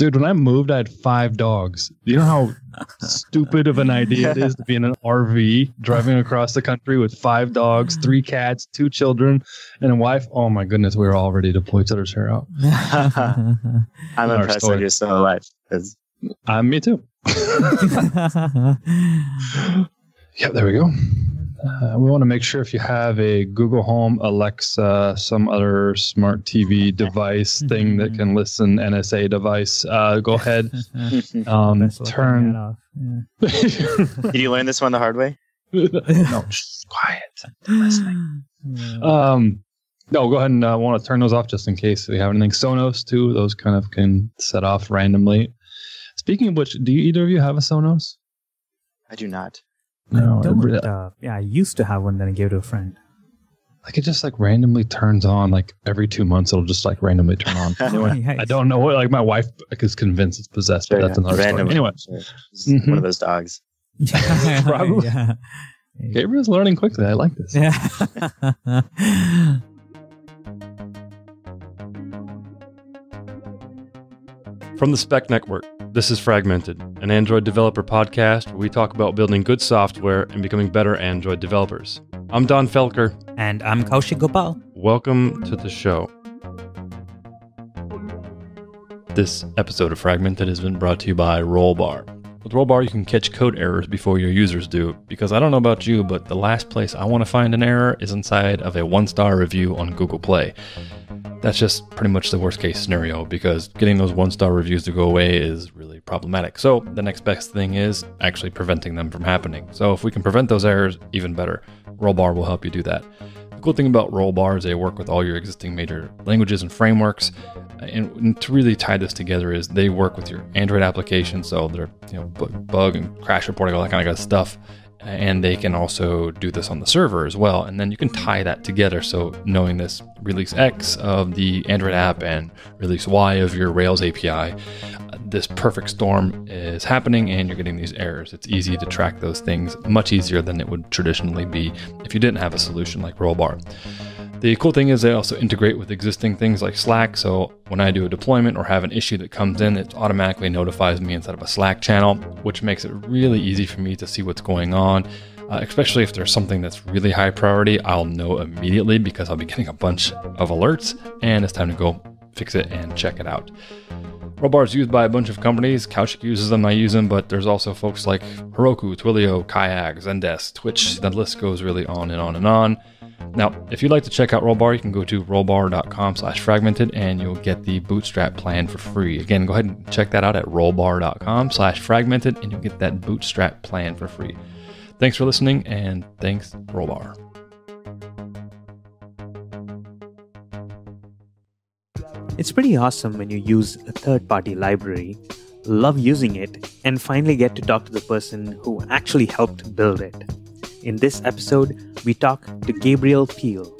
Dude, when I moved, I had 5 dogs. You know how stupid of an idea it is to be in an RV driving across the country with 5 dogs, 3 cats, 2 children, and a wife? Oh my goodness, we were all ready to pull each other's hair out. I'm impressed that you're still alive. Me too. Yeah, there we go. We want to make sure if you have a Google Home, Alexa, some other smart TV device thing that can listen, NSA device, go ahead. Turn. Yeah. Did you learn this one the hard way? No, shh, quiet. I'm listening. Yeah. No, go ahead and want to turn those off just in case we have anything. Sonos too; those kind of can set off randomly. Speaking of which, do either of you have a Sonos? I do not. No, I used to have one, then I gave it to a friend. Like it just like randomly turns on, like every 2 months it'll just like randomly turn on. Anyway, Nice. I don't know what, like my wife is convinced it's possessed, but that's another story. Anyway, One of those dogs. Probably. Yeah. Gabriel's learning quickly. I like this. Yeah. From the Spec Network, this is Fragmented, an Android developer podcast where we talk about building good software and becoming better Android developers. I'm DonnFelker. And I'm KaushikGopal. Welcome to the show. This episode of Fragmented has been brought to you by Rollbar. With Rollbar, you can catch code errors before your users do, because I don't know about you, but the last place I want to find an error is inside of a 1-star review on Google Play. That's just pretty much the worst case scenario, because getting those 1-star reviews to go away is really problematic. So the next best thing is actually preventing them from happening. So if we can prevent those errors, even better. Rollbar will help you do that. The cool thing about Rollbar is they work with all your existing major languages and frameworks. And to really tie this together is they work with your Android application, so they're bug and crash reporting, all that kind of good stuff. And they can also do this on the server as well. And then you can tie that together. So knowing this release X of the Android app and release Y of your Rails API, this perfect storm is happening and you're getting these errors. It's easy to track those things, much easier than it would traditionally be if you didn't have a solution like Rollbar. The cool thing is they also integrate with existing things like Slack. So when I do a deployment or have an issue that comes in, it automatically notifies me inside of a Slack channel, which makes it really easy for me to see what's going on. Especially if there's something that's really high priority, I'll know immediately because I'll be getting a bunch of alerts and it's time to go fix it and check it out. Rollbar is used by a bunch of companies. Kaushik uses them, I use them, but there's also folks like Heroku, Twilio, Kayak, Zendesk, Twitch. The list goes really on and on and on. Now, if you'd like to check out Rollbar, you can go to rollbar.com/fragmented and you'll get the Bootstrap plan for free. Again, go ahead and check that out at rollbar.com/fragmented and you'll get that Bootstrap plan for free. Thanks for listening and thanks, Rollbar. It's pretty awesome when you use a third-party library, love using it, and finally get to talk to the person who actually helped build it. In this episode, we talk to Gabriel Peal.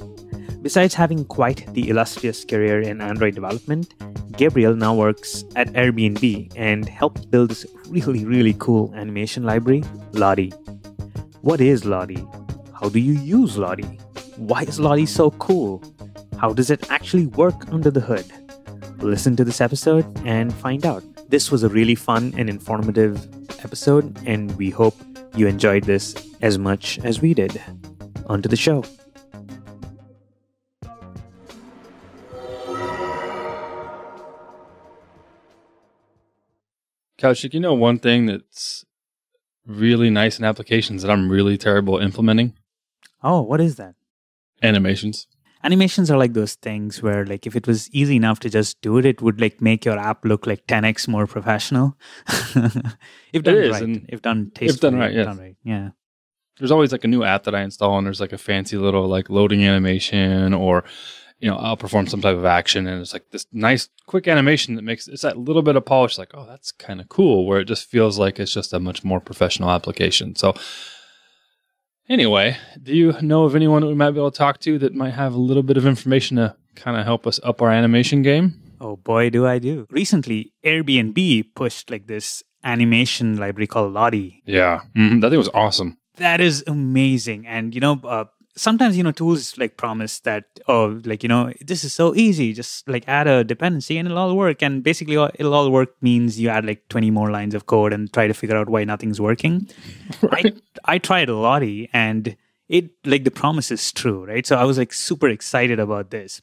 Besides having quite the illustrious career in Android development, Gabriel now works at Airbnb and helped build this really, really cool animation library, Lottie. What is Lottie? How do you use Lottie? Why is Lottie so cool? How does it actually work under the hood? Listen to this episode and find out. This was a really fun and informative episode, and we hope you enjoyed this as much as we did. On to the show. Kaushik, one thing that's really nice in applications that I'm really terrible at implementing? Oh, what is that? Animations. Animations are like those things where, like, if it was easy enough to just do it, it would like make your app look like 10x more professional. If done right, if done tastefully, if done right, yes. Done right, yeah. There's always like a new app that I install and there's like a fancy little like loading animation or, I'll perform some type of action and it's like this nice quick animation that makes it's that little bit of polish. Like, oh, that's kind of cool. Where it just feels like it's just a much more professional application. So. Anyway, do you know of anyone that we might be able to talk to that might have a little bit of information to kind of help us up our animation game? Oh boy, do I do. Recently, Airbnb pushed like this animation library called Lottie. Yeah, that thing was awesome. That is amazing. And, sometimes, tools like promise that, this is so easy, just like add a dependency and it'll all work. And basically it'll all work means you add like 20 more lines of code and try to figure out why nothing's working. Right. I tried Lottie and it like the promise is true, right? So I was like super excited about this.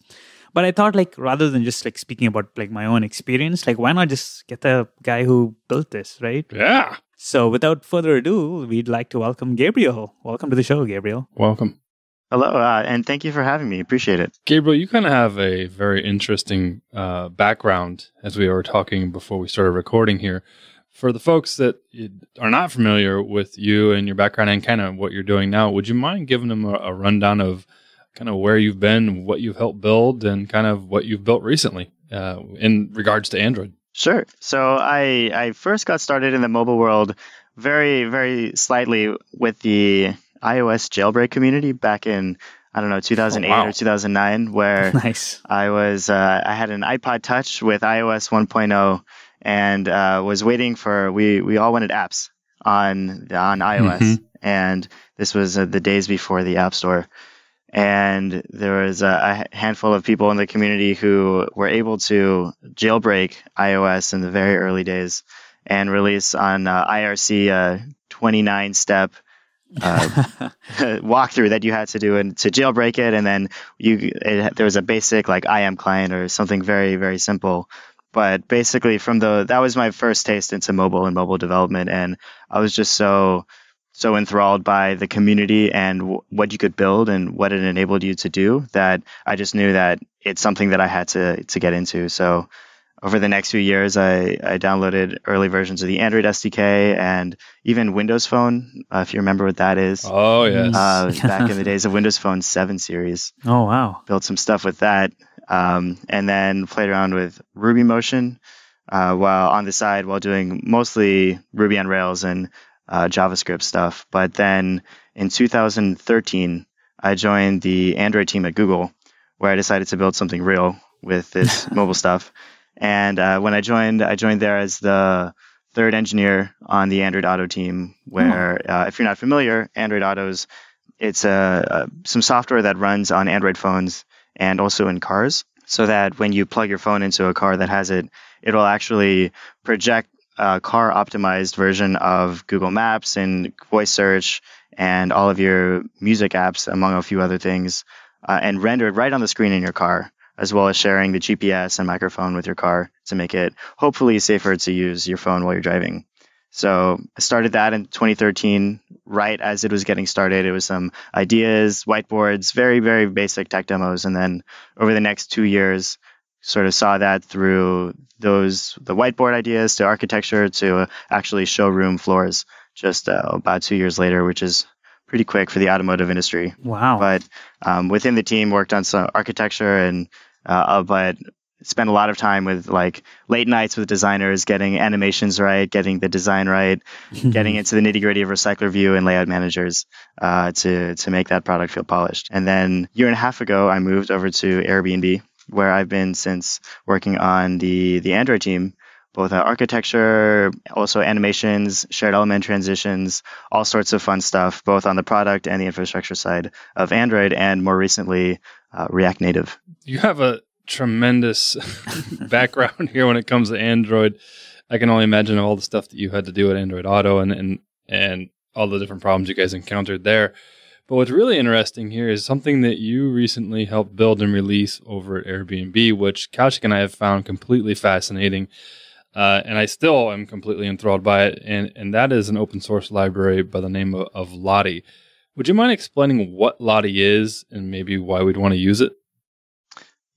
But I thought like rather than just like speaking about like my own experience, like why not just get the guy who built this, right? Yeah. So without further ado, we'd like to welcome Gabriel. Welcome to the show, Gabriel. Welcome. Hello, and thank you for having me. Appreciate it. Gabriel, you kind of have a very interesting background, as we were talking before we started recording here. For the folks that are not familiar with you and your background and kind of what you're doing now, would you mind giving them a rundown of kind of where you've been, what you've helped build, and kind of what you've built recently in regards to Android? Sure. So I first got started in the mobile world very, very slightly with the iOS jailbreak community back in, 2008 or 2009, where nice. I had an iPod Touch with iOS 1.0 and was waiting for, we all wanted apps on iOS. And this was the days before the App Store. And there was a handful of people in the community who were able to jailbreak iOS in the very early days and release on IRC 29-step walkthrough that you had to do and to jailbreak it. And then there was a basic like IM client or something very, very simple. But basically that was my first taste into mobile and mobile development. And I was just so enthralled by the community and what you could build and what it enabled you to do that I just knew that it's something that I had to get into. So over the next few years, I downloaded early versions of the Android SDK and even Windows Phone, if you remember what that is. Oh, yes. Back in the days of Windows Phone 7 series. Oh, wow. Built some stuff with that. And then played around with Ruby Motion while on the side while doing mostly Ruby on Rails and JavaScript stuff. But then in 2013, I joined the Android team at Google, where I decided to build something real with this mobile stuff. And when I joined there as the third engineer on the Android Auto team, where if you're not familiar, Android Autos, it's some software that runs on Android phones and also in cars, so that when you plug your phone into a car that has it, it'll actually project a car-optimized version of Google Maps and voice search and all of your music apps, among a few other things, and rendered right on the screen in your car, as well as sharing the GPS and microphone with your car to make it hopefully safer to use your phone while you're driving. So I started that in 2013, right as it was getting started. It was some ideas, whiteboards, very, very basic tech demos. And then over the next 2 years, sort of saw that through the whiteboard ideas to architecture to actually showroom floors just about 2 years later, which is pretty quick for the automotive industry. Wow. But within the team, worked on some architecture and but spent a lot of time with like late nights with designers, getting animations right, getting the design right, getting into the nitty gritty of recycler view and layout managers to make that product feel polished. And then a year and a half ago, I moved over to Airbnb, where I've been since, working on the Android team, both architecture, also animations, shared element transitions, all sorts of fun stuff, both on the product and the infrastructure side of Android, and more recently, React Native. You have a tremendous background here when it comes to Android. I can only imagine all the stuff that you had to do at Android Auto and all the different problems you guys encountered there. But what's really interesting here is something that you recently helped build and release over at Airbnb, which Kaushik and I have found completely fascinating. And I still am completely enthralled by it. And that is an open source library by the name of Lottie. Would you mind explaining what Lottie is and maybe why we'd want to use it?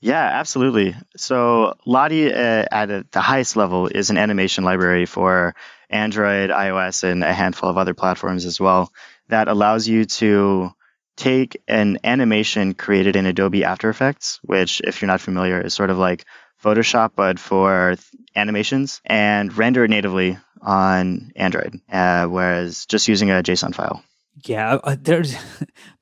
Yeah, absolutely. So Lottie at the highest level is an animation library for Android, iOS, and a handful of other platforms as well, that allows you to take an animation created in Adobe After Effects, which, if you're not familiar, is sort of like Photoshop, but for animations, and render it natively on Android, whereas just using a JSON file. Yeah,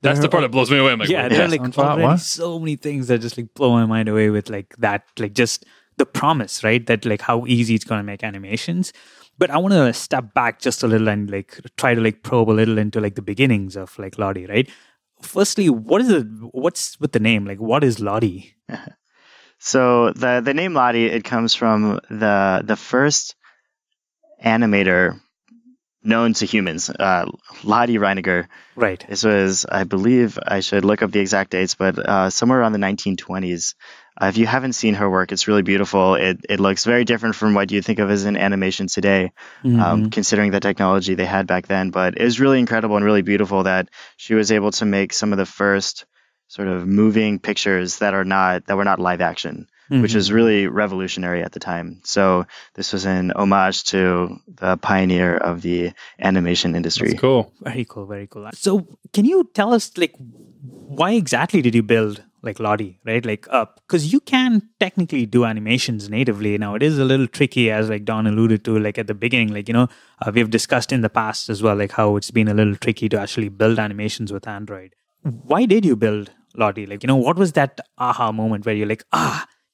that's the part that blows me away. I'm like, yeah, there are like already so many things that just like blow my mind away with like that, like just the promise, right? That like how easy it's going to make animations. But I want to step back just a little and like try to like probe a little into like the beginnings of like Lottie, right? firstly, what's with the name? Like, what is Lottie? So the name Lottie, it comes from the first animator known to humans, Lotte Reiniger. Right. This was, I believe, I should look up the exact dates, but somewhere around the 1920s. If you haven't seen her work, it's really beautiful. It looks very different from what you think of as an animation today, considering the technology they had back then. But it was really incredible and really beautiful that she was able to make some of the first sort of moving pictures that were not live action, which was really revolutionary at the time. So this was an homage to the pioneer of the animation industry. That's cool. Very cool, very cool. So can you tell us, like, why exactly did you build like Lottie, right? Like, because you can technically do animations natively. Now, it is a little tricky, as like Don alluded to, like at the beginning, like, we've discussed in the past as well, like how it's been a little tricky to actually build animations with Android. Why did you build Lottie? Like, what was that aha moment where you're like,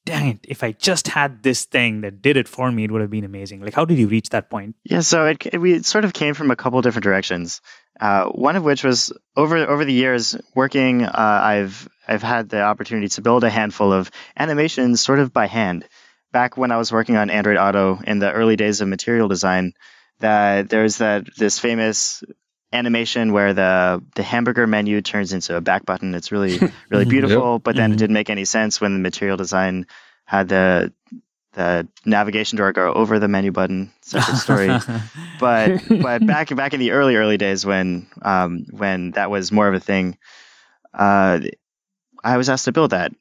dang it, if I just had this thing that did it for me, it would have been amazing. Like, how did you reach that point? Yeah, so we sort of came from a couple different directions. One of which was over the years working, I've had the opportunity to build a handful of animations sort of by hand. Back when I was working on Android Auto in the early days of material design, there's this famous animation where the hamburger menu turns into a back button. It's really, really beautiful, Yep. but then it didn't make any sense when the material design had the navigation door go over the menu button. Separate story. but back in the early days when that was more of a thing, I was asked to build that,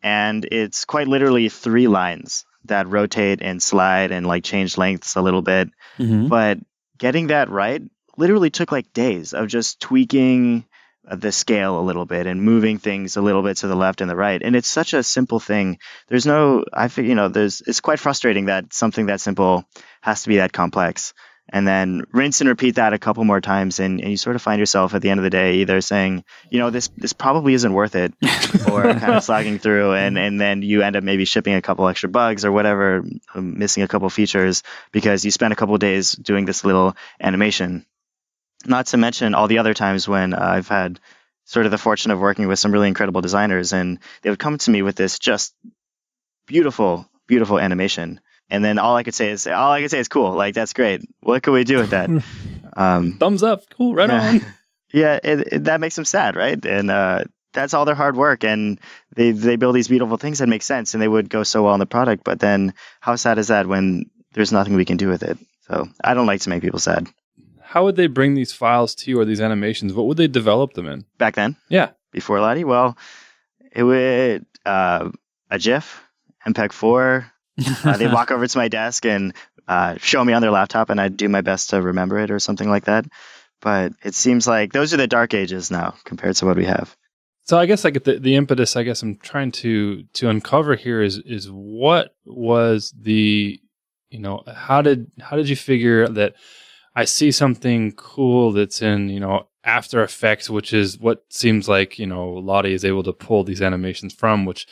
and it's quite literally 3 lines that rotate and slide and like change lengths a little bit. But getting that right literally took like days of just tweaking the scale a little bit and moving things a little bit to the left and the right. And it's such a simple thing. It's quite frustrating that something that simple has to be that complex. And then rinse and repeat that a couple more times, and you sort of find yourself at the end of the day either saying, this probably isn't worth it, or kind of slogging through, and then you end up maybe shipping a couple extra bugs or whatever, missing a couple features because you spent a couple of days doing this little animation. Not to mention all the other times when I've had sort of the fortune of working with some really incredible designers, and they would come to me with this just beautiful, beautiful animation. And then all I could say is cool. Like, that's great. What can we do with that? Thumbs up. Cool. Right on. Yeah, that makes them sad, right? And that's all their hard work. And they build these beautiful things that make sense, and they would go so well in the product. But then how sad is that when there's nothing we can do with it? So I don't like to make people sad. How would they bring these files to you, or these animations? What would they develop them in? Back then? Yeah. Before Lottie? Well, it would a GIF, MPEG-4. They'd walk over to my desk and show me on their laptop, and I'd do my best to remember it or something like that. But it seems like those are the dark ages now compared to what we have. So I guess like the impetus, I guess I'm trying to uncover here is what was the, how did you figure that I see something cool that's in, After Effects, which is what seems like, Lottie is able to pull these animations from, which,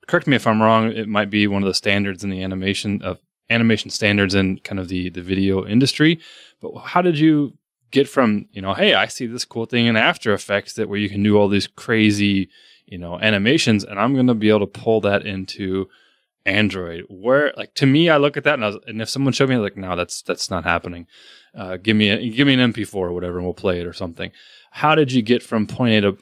correct me if I'm wrong, it might be one of the standards in the animation standards in kind of the video industry. But how did you get from, hey, I see this cool thing in After Effects where you can do all these crazy, animations, and I'm going to be able to pull that into Android? Where, like, to me, I look at that and if someone showed me, like, no, that's not happening. Give me an MP4 or whatever, and we'll play it or something. How did you get from point A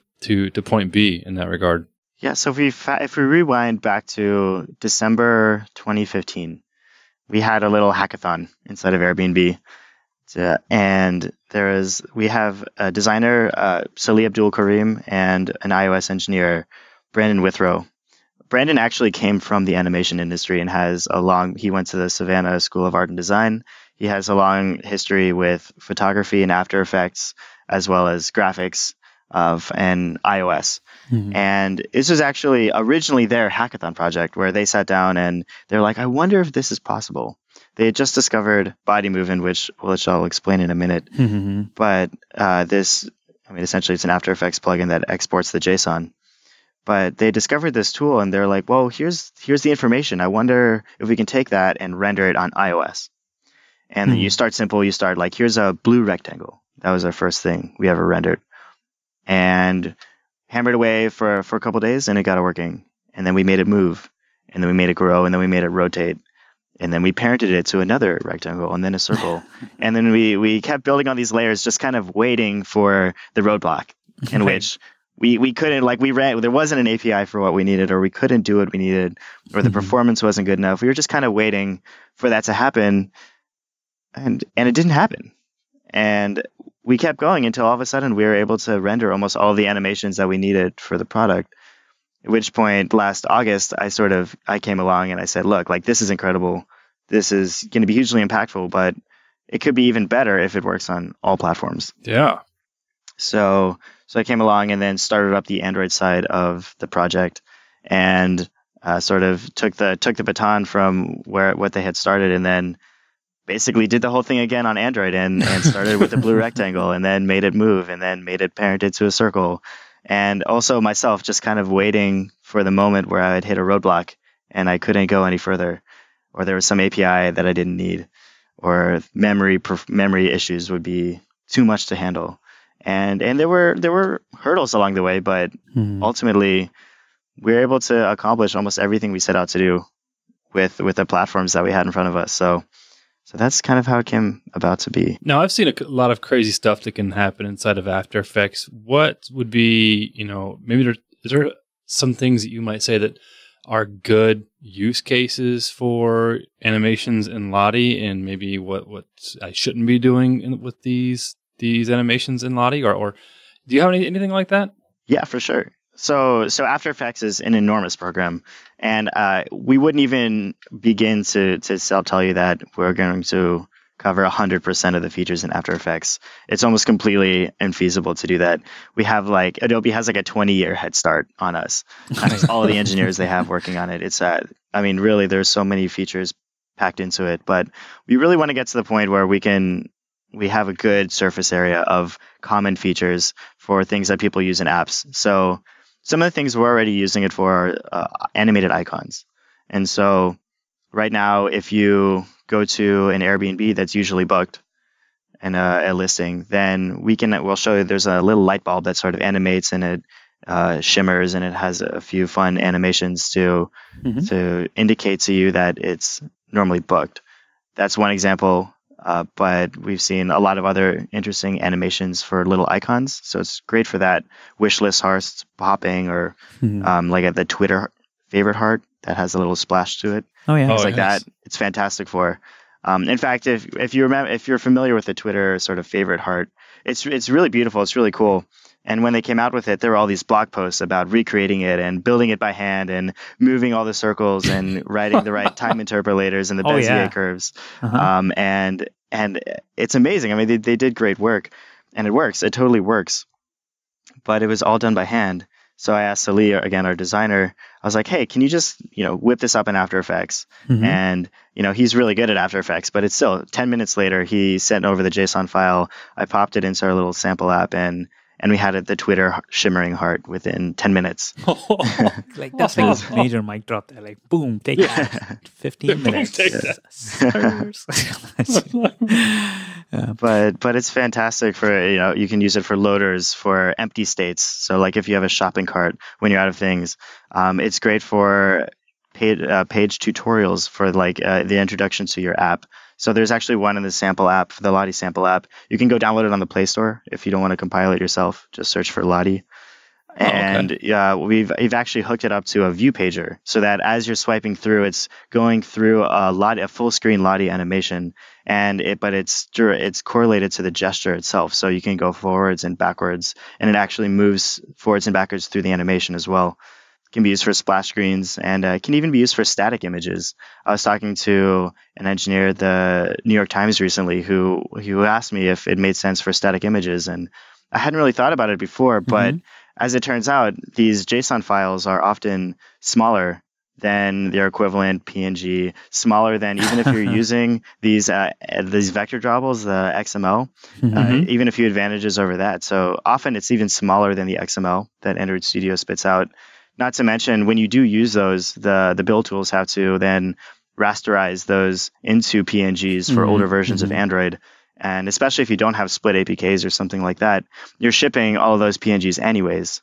to point B in that regard? Yeah, so if we rewind back to December 2015, we had a little hackathon inside of Airbnb, and we have a designer, Salih Abdul Karim, and an iOS engineer, Brandon Withrow. Brandon actually came from the animation industry and he went to the Savannah School of Art and Design. He has a long history with photography and After Effects, as well as graphics and iOS. And this was actually originally their hackathon project where they sat down and they're like, I wonder if this is possible. They had just discovered Bodymovin, which I'll explain in a minute. But essentially it's an After Effects plugin that exports the JSON. But they discovered this tool and they're like, well, here's the information. I wonder if we can take that and render it on iOS. And then you start simple. You start like, here's a blue rectangle. That was our first thing we ever rendered. And hammered away for a couple of days, and it got it working. And then we made it move, and then we made it grow, and then we made it rotate. And then we parented it to another rectangle and then a circle. And then we kept building on these layers, just kind of waiting for the roadblock in which we couldn't, like we ran, there wasn't an API for what we needed, or we couldn't do what we needed, or the performance wasn't good enough. We were just kind of waiting for that to happen. And it didn't happen. And we kept going until all of a sudden we were able to render almost all the animations that we needed for the product. At which point, last August, I came along and I said, look, like, this is incredible. This is going to be hugely impactful, but it could be even better if it works on all platforms. Yeah. So I came along and then started up the Android side of the project, and sort of took the baton from what they had started, and then basically did the whole thing again on Android and started with a blue rectangle, and then made it move, and then made it parented to a circle. And also myself just kind of waiting for the moment where I would hit a roadblock and I couldn't go any further, or there was some API that I didn't need, or memory issues would be too much to handle. And there were hurdles along the way, but ultimately we were able to accomplish almost everything we set out to do with the platforms that we had in front of us. So that's kind of how it came about to be. Now, I've seen a lot of crazy stuff that can happen inside of After Effects. What would be, maybe is there some things that you might say that are good use cases for animations in Lottie, and maybe what I shouldn't be doing with these animations in Lottie, or do you have anything like that? Yeah, for sure. So After Effects is an enormous program, and we wouldn't even begin to tell you that we're going to cover 100% of the features in After Effects. It's almost completely infeasible to do that. We have Adobe has a 20-year head start on us. All of the engineers they have working on it. It's really there's so many features packed into it, but we really want to get to the point where we have a good surface area of common features for things that people use in apps. So some of the things we're already using it for are animated icons. And so right now, if you go to an Airbnb that's usually booked and a listing, then we'll show you there's a little light bulb that sort of animates, and it shimmers, and it has a few fun animations to indicate to you that it's normally booked. That's one example. But we've seen a lot of other interesting animations for little icons. So it's great for that. Wish list hearts popping, or like at the Twitter favorite heart that has a little splash to it. Oh yeah, things like that. It's fantastic for. In fact, if you're familiar with the Twitter sort of favorite heart, it's really beautiful. It's really cool. And when they came out with it, there were all these blog posts about recreating it and building it by hand and moving all the circles and writing the right time interpolators and the Bezier curves. And it's amazing. I mean, they did great work, and it works. It totally works. But it was all done by hand. So I asked Ali, again, our designer, I was like, hey, can you just, whip this up in After Effects? And, he's really good at After Effects, but it's still 10 minutes later, he sent over the JSON file. I popped it into our little sample app, and we had the Twitter shimmering heart within 10 minutes. That's like a major mic drop there. Like, boom, take that. 15 minutes. Take But it's fantastic for, you can use it for loaders, for empty states. So like if you have a shopping cart when you're out of things, it's great for page tutorials for the introduction to your app. So there's actually one in the sample app, the Lottie sample app. You can go download it on the Play Store if you don't want to compile it yourself. Just search for Lottie. And we've actually hooked it up to a view pager, so that as you're swiping through, it's going through a full screen Lottie animation, but it's correlated to the gesture itself. So you can go forwards and backwards, and it actually moves forwards and backwards through the animation as well. Can be used for splash screens, and can even be used for static images. I was talking to an engineer at the New York Times recently who asked me if it made sense for static images, and I hadn't really thought about it before, but as it turns out, these JSON files are often smaller than their equivalent PNG, smaller than even if you're using these vector drawables, the XML, even a few advantages over that. So often it's even smaller than the XML that Android Studio spits out. Not to mention, when you do use those, the build tools have to then rasterize those into PNGs for older versions of Android. And especially if you don't have split APKs or something like that, you're shipping all of those PNGs anyways.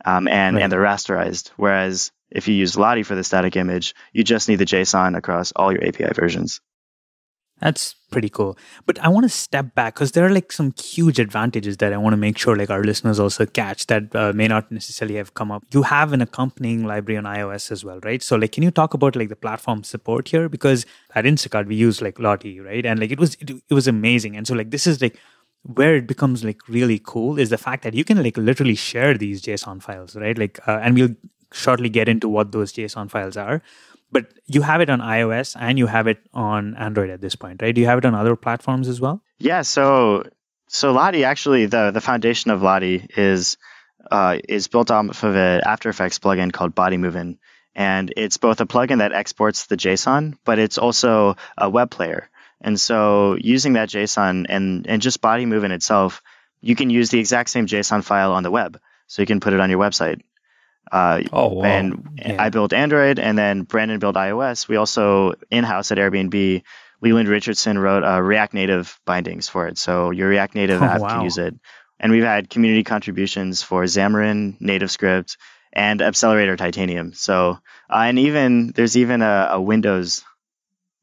and they're rasterized. Whereas if you use Lottie for the static image, you just need the JSON across all your API versions. That's pretty cool. But I want to step back because there are like some huge advantages that I want to make sure like our listeners also catch that may not necessarily have come up. You have an accompanying library on iOS as well, right? So like, can you talk about like the platform support here? Because at Instacart, we use like Lottie, right? And like it was amazing. And so like, this is like where it becomes like really cool is the fact that you can like literally share these JSON files, right? Like, and we'll shortly get into what those JSON files are. But you have it on iOS and you have it on Android at this point, right? Do you have it on other platforms as well? Yeah. So Lottie, actually, the foundation of Lottie is built off of an After Effects plugin called Bodymovin, and it's both a plugin that exports the JSON, but it's also a web player. And so using that JSON and just Bodymovin itself, you can use the exact same JSON file on the web, so you can put it on your website. Wow. And I built Android, and then Brandon built iOS. We also, in-house at Airbnb, Leland Richardson wrote React Native bindings for it. So your React Native app can use it. And we've had community contributions for Xamarin, NativeScript, and Accelerator Titanium. So, and there's even a Windows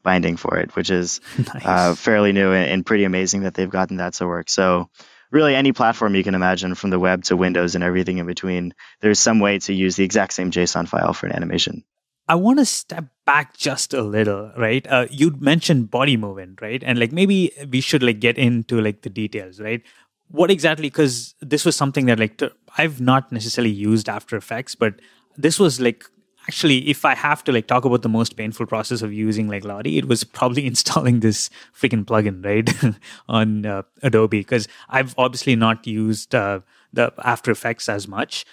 binding for it, which is nice. Fairly new and pretty amazing that they've gotten that to work. So really any platform you can imagine, from the web to Windows and everything in between, there's some way to use the exact same JSON file for an animation. I want to step back just a little, right? You mentioned Bodymovin, right? And like maybe we should like get into like the details, right? What exactly, because this was something that like I've not necessarily used After Effects, but this was like, actually, if I have to like talk about the most painful process of using like Lottie, it was probably installing this freaking plugin, right, on Adobe, because I've obviously not used the After Effects as much.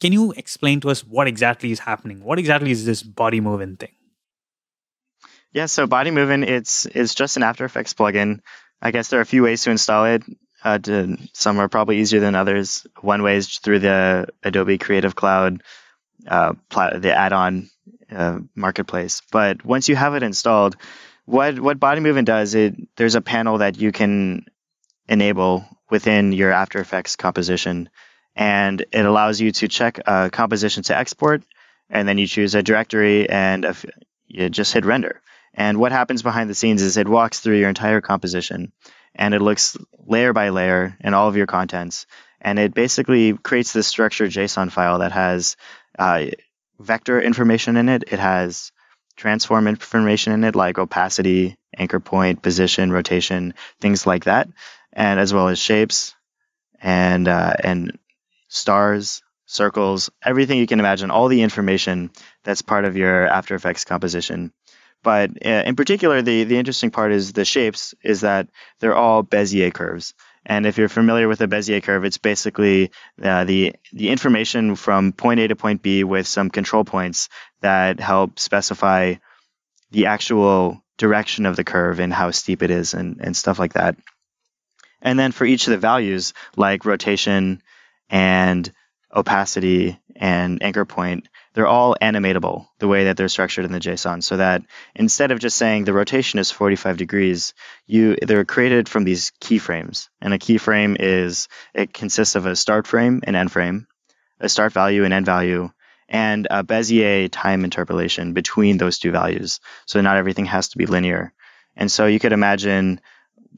Can you explain to us what exactly is happening? What exactly is this Bodymovin thing? Yeah, so Bodymovin, it's just an After Effects plugin. I guess there are a few ways to install it. Some are probably easier than others. One way is through the Adobe Creative Cloud, the add-on marketplace. But once you have it installed, what Bodymovin does, there's a panel that you can enable within your After Effects composition, and it allows you to check a composition to export, and then you choose a directory and you just hit render. And what happens behind the scenes is it walks through your entire composition, and it looks layer by layer in all of your contents, and it basically creates this structured JSON file that has vector information in it. It has transform information in it, like opacity, anchor point, position, rotation, things like that, and as well as shapes and stars, circles, everything you can imagine, all the information that's part of your After Effects composition. But in particular, the interesting part is the shapes, is that they're all Bezier curves. And if you're familiar with a Bezier curve, it's basically the information from point A to point B with some control points that help specify the actual direction of the curve and how steep it is and stuff like that. And then for each of the values, like rotation and opacity and anchor point, they're all animatable the way that they're structured in the JSON, so that instead of just saying the rotation is 45 degrees, they're created from these keyframes. And a keyframe it consists of a start frame and end frame, a start value and end value, and a Bezier time interpolation between those two values. So not everything has to be linear. And so you could imagine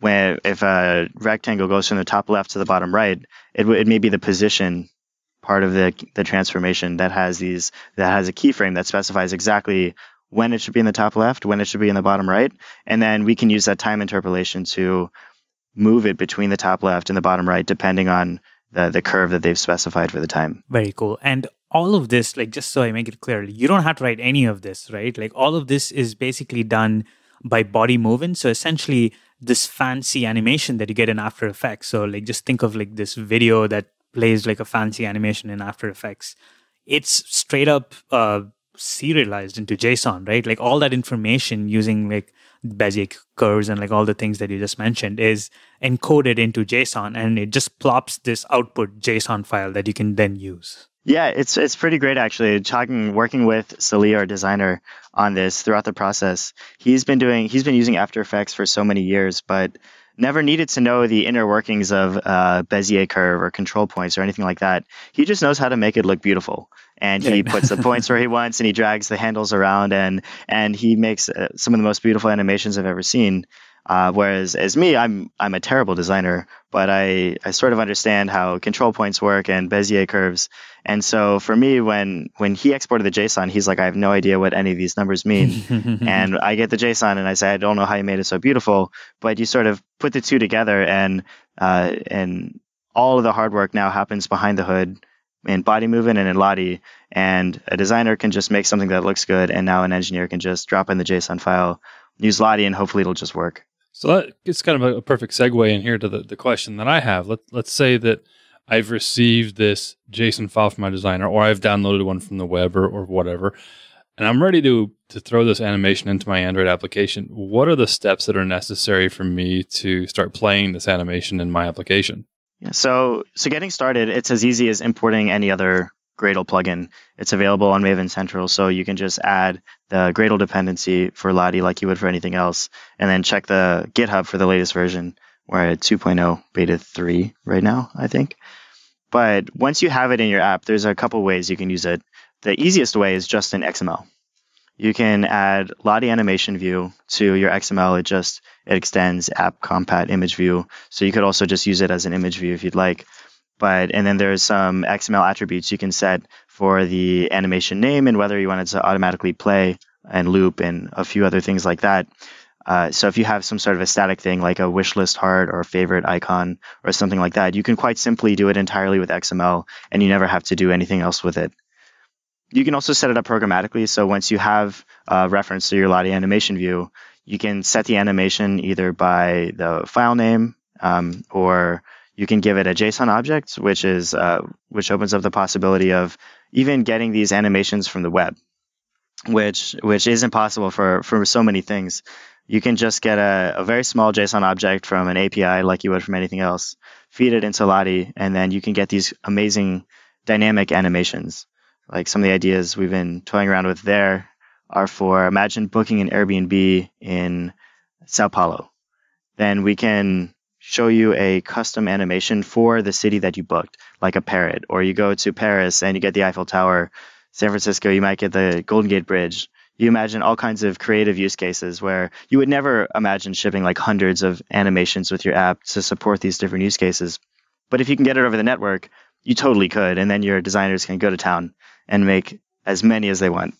if a rectangle goes from the top left to the bottom right, it may be the position part of the transformation that has a keyframe that specifies exactly when it should be in the top left, when it should be in the bottom right, and then we can use that time interpolation to move it between the top left and the bottom right, depending on the curve that they've specified for the time. Very cool. And all of this, like, just so I make it clear, you don't have to write any of this, right? Like, all of this is basically done by Bodymovin. So essentially, this fancy animation that you get in After Effects. So like, just think of like this video that plays like a fancy animation in After Effects. It's straight up serialized into JSON, right? Like all that information using like Bezier curves and like all the things that you just mentioned is encoded into JSON, and it just plops this output JSON file that you can then use. Yeah, it's pretty great actually. Working with Salih, our designer, on this throughout the process. He's been using After Effects for so many years, but never needed to know the inner workings of Bezier curve or control points or anything like that. He just knows how to make it look beautiful, and he puts the points where he wants, and he drags the handles around, and he makes some of the most beautiful animations I've ever seen. Whereas as me, I'm a terrible designer, but I sort of understand how control points work and Bezier curves. And so for me, when he exported the JSON, he's like, I have no idea what any of these numbers mean. And I get the JSON and I say, I don't know how you made it so beautiful, but you sort of put the two together, and all of the hard work now happens behind the hood in Bodymovin and in Lottie, and a designer can just make something that looks good, and now an engineer can just drop in the JSON file, use Lottie, and hopefully it'll just work. So that it's kind of a perfect segue in here to the question that I have. Let's say that I've received this JSON file from my designer, or I've downloaded one from the web or whatever, and I'm ready to throw this animation into my Android application. What are the steps that are necessary for me to start playing this animation in my application? Yeah, so getting started, it's as easy as importing any other Gradle plugin. It's available on Maven Central, so you can just add the Gradle dependency for Lottie like you would for anything else, and then check the GitHub for the latest version. We're at 2.0 beta 3 right now, I think. But once you have it in your app, there's a couple ways you can use it. The easiest way is just in XML. You can add Lottie animation view to your XML. It extends app compat image view, so you could also just use it as an image view if you'd like. And then there's some XML attributes you can set for the animation name and whether you want it to automatically play and loop and a few other things like that. So if you have some sort of a static thing like a wish list heart or a favorite icon or something like that, you can quite simply do it entirely with XML, and you never have to do anything else with it. You can also set it up programmatically. So once you have a reference to your Lottie animation view, you can set the animation either by the file name or you can give it a JSON object, which opens up the possibility of even getting these animations from the web, which isn't possible for so many things. You can just get a very small JSON object from an API like you would from anything else, feed it into Lottie, and then you can get these amazing dynamic animations. Like some of the ideas we've been toying around with there are for, imagine booking an Airbnb in Sao Paulo. Then we can show you a custom animation for the city that you booked, like a parrot. Or you go to Paris and you get the Eiffel Tower. San Francisco, you might get the Golden Gate Bridge. You imagine all kinds of creative use cases where you would never imagine shipping like hundreds of animations with your app to support these different use cases. But if you can get it over the network, you totally could. And then your designers can go to town and make as many as they want.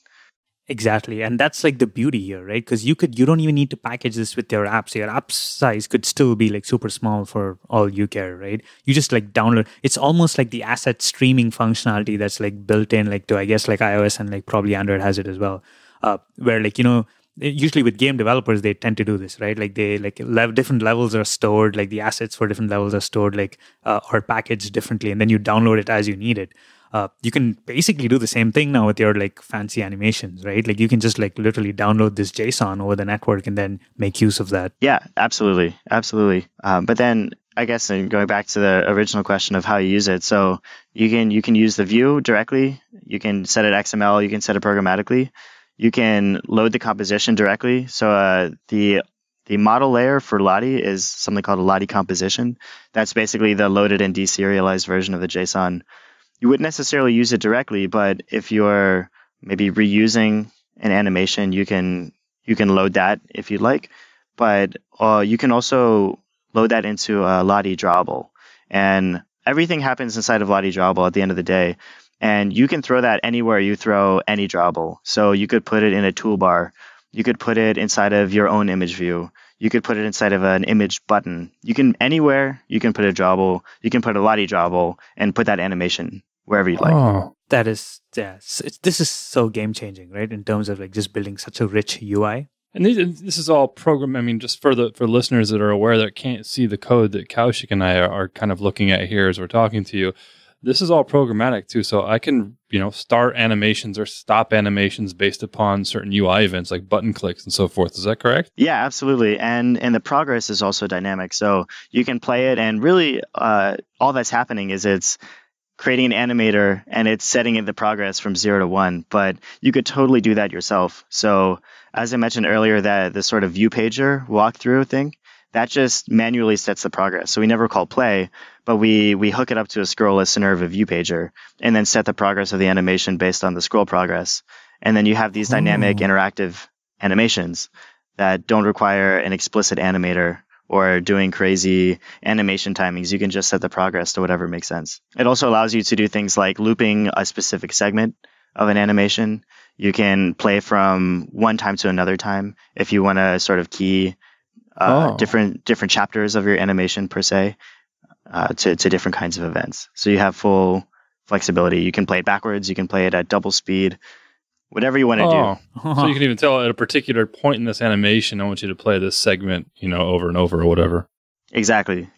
Exactly. And that's like the beauty here, right? Because you don't even need to package this with your app. So your app size could still be like super small for all you care, right? You just like download. It's almost like the asset streaming functionality that's like built in like to, I guess, like iOS and like probably Android has it as well. Where like, usually with game developers, they tend to do this, right? Like they like different levels are stored, like the assets for different levels are stored like or packaged differently. And then you download it as you need it. You can basically do the same thing now with your like fancy animations, right? Like you can just like literally download this JSON over the network and then make use of that. Yeah, absolutely. But then I guess going back to the original question of how you use it. So you can use the view directly. You can set it XML. You can set it programmatically. You can load the composition directly. So the model layer for Lottie is something called a Lottie composition. That's basically the loaded and deserialized version of the JSON. You wouldn't necessarily use it directly, but if you're maybe reusing an animation, you can load that if you'd like. But you can also load that into a Lottie drawable. And everything happens inside of Lottie drawable at the end of the day. And you can throw that anywhere you throw any drawable. So you could put it in a toolbar. You could put it inside of your own image view. You could put it inside of an image button. You can anywhere you can put a drawable. You can put a Lottie drawable and put that animation wherever you'd like. Oh, that is, yeah. This is so game changing, right? In terms of like just building such a rich UI. And this is all program. I mean, just for listeners that are aware that can't see the code that Kaushik and I are kind of looking at here as we're talking to you. This is all programmatic too, so I can, start animations or stop animations based upon certain UI events like button clicks and so forth. Is that correct? Yeah, absolutely. And the progress is also dynamic. So you can play it, and really all that's happening is creating an animator and it's setting in the progress from 0 to 1, but you could totally do that yourself. So as I mentioned earlier, that the sort of view pager walkthrough thing, that just manually sets the progress. So we never call play, but we hook it up to a scroll listener of a view pager and then set the progress of the animation based on the scroll progress. And then you have these dynamic interactive animations that don't require an explicit animator or doing crazy animation timings. You can just set the progress to whatever makes sense. It also allows you to do things like looping a specific segment of an animation. You can play from one time to another time if you want to sort of key different chapters of your animation per se to different kinds of events. So you have full flexibility. You can play it backwards. You can play it at double speed. Whatever you want to do. So you can even tell at a particular point in this animation, I want you to play this segment, over and over or whatever. Exactly.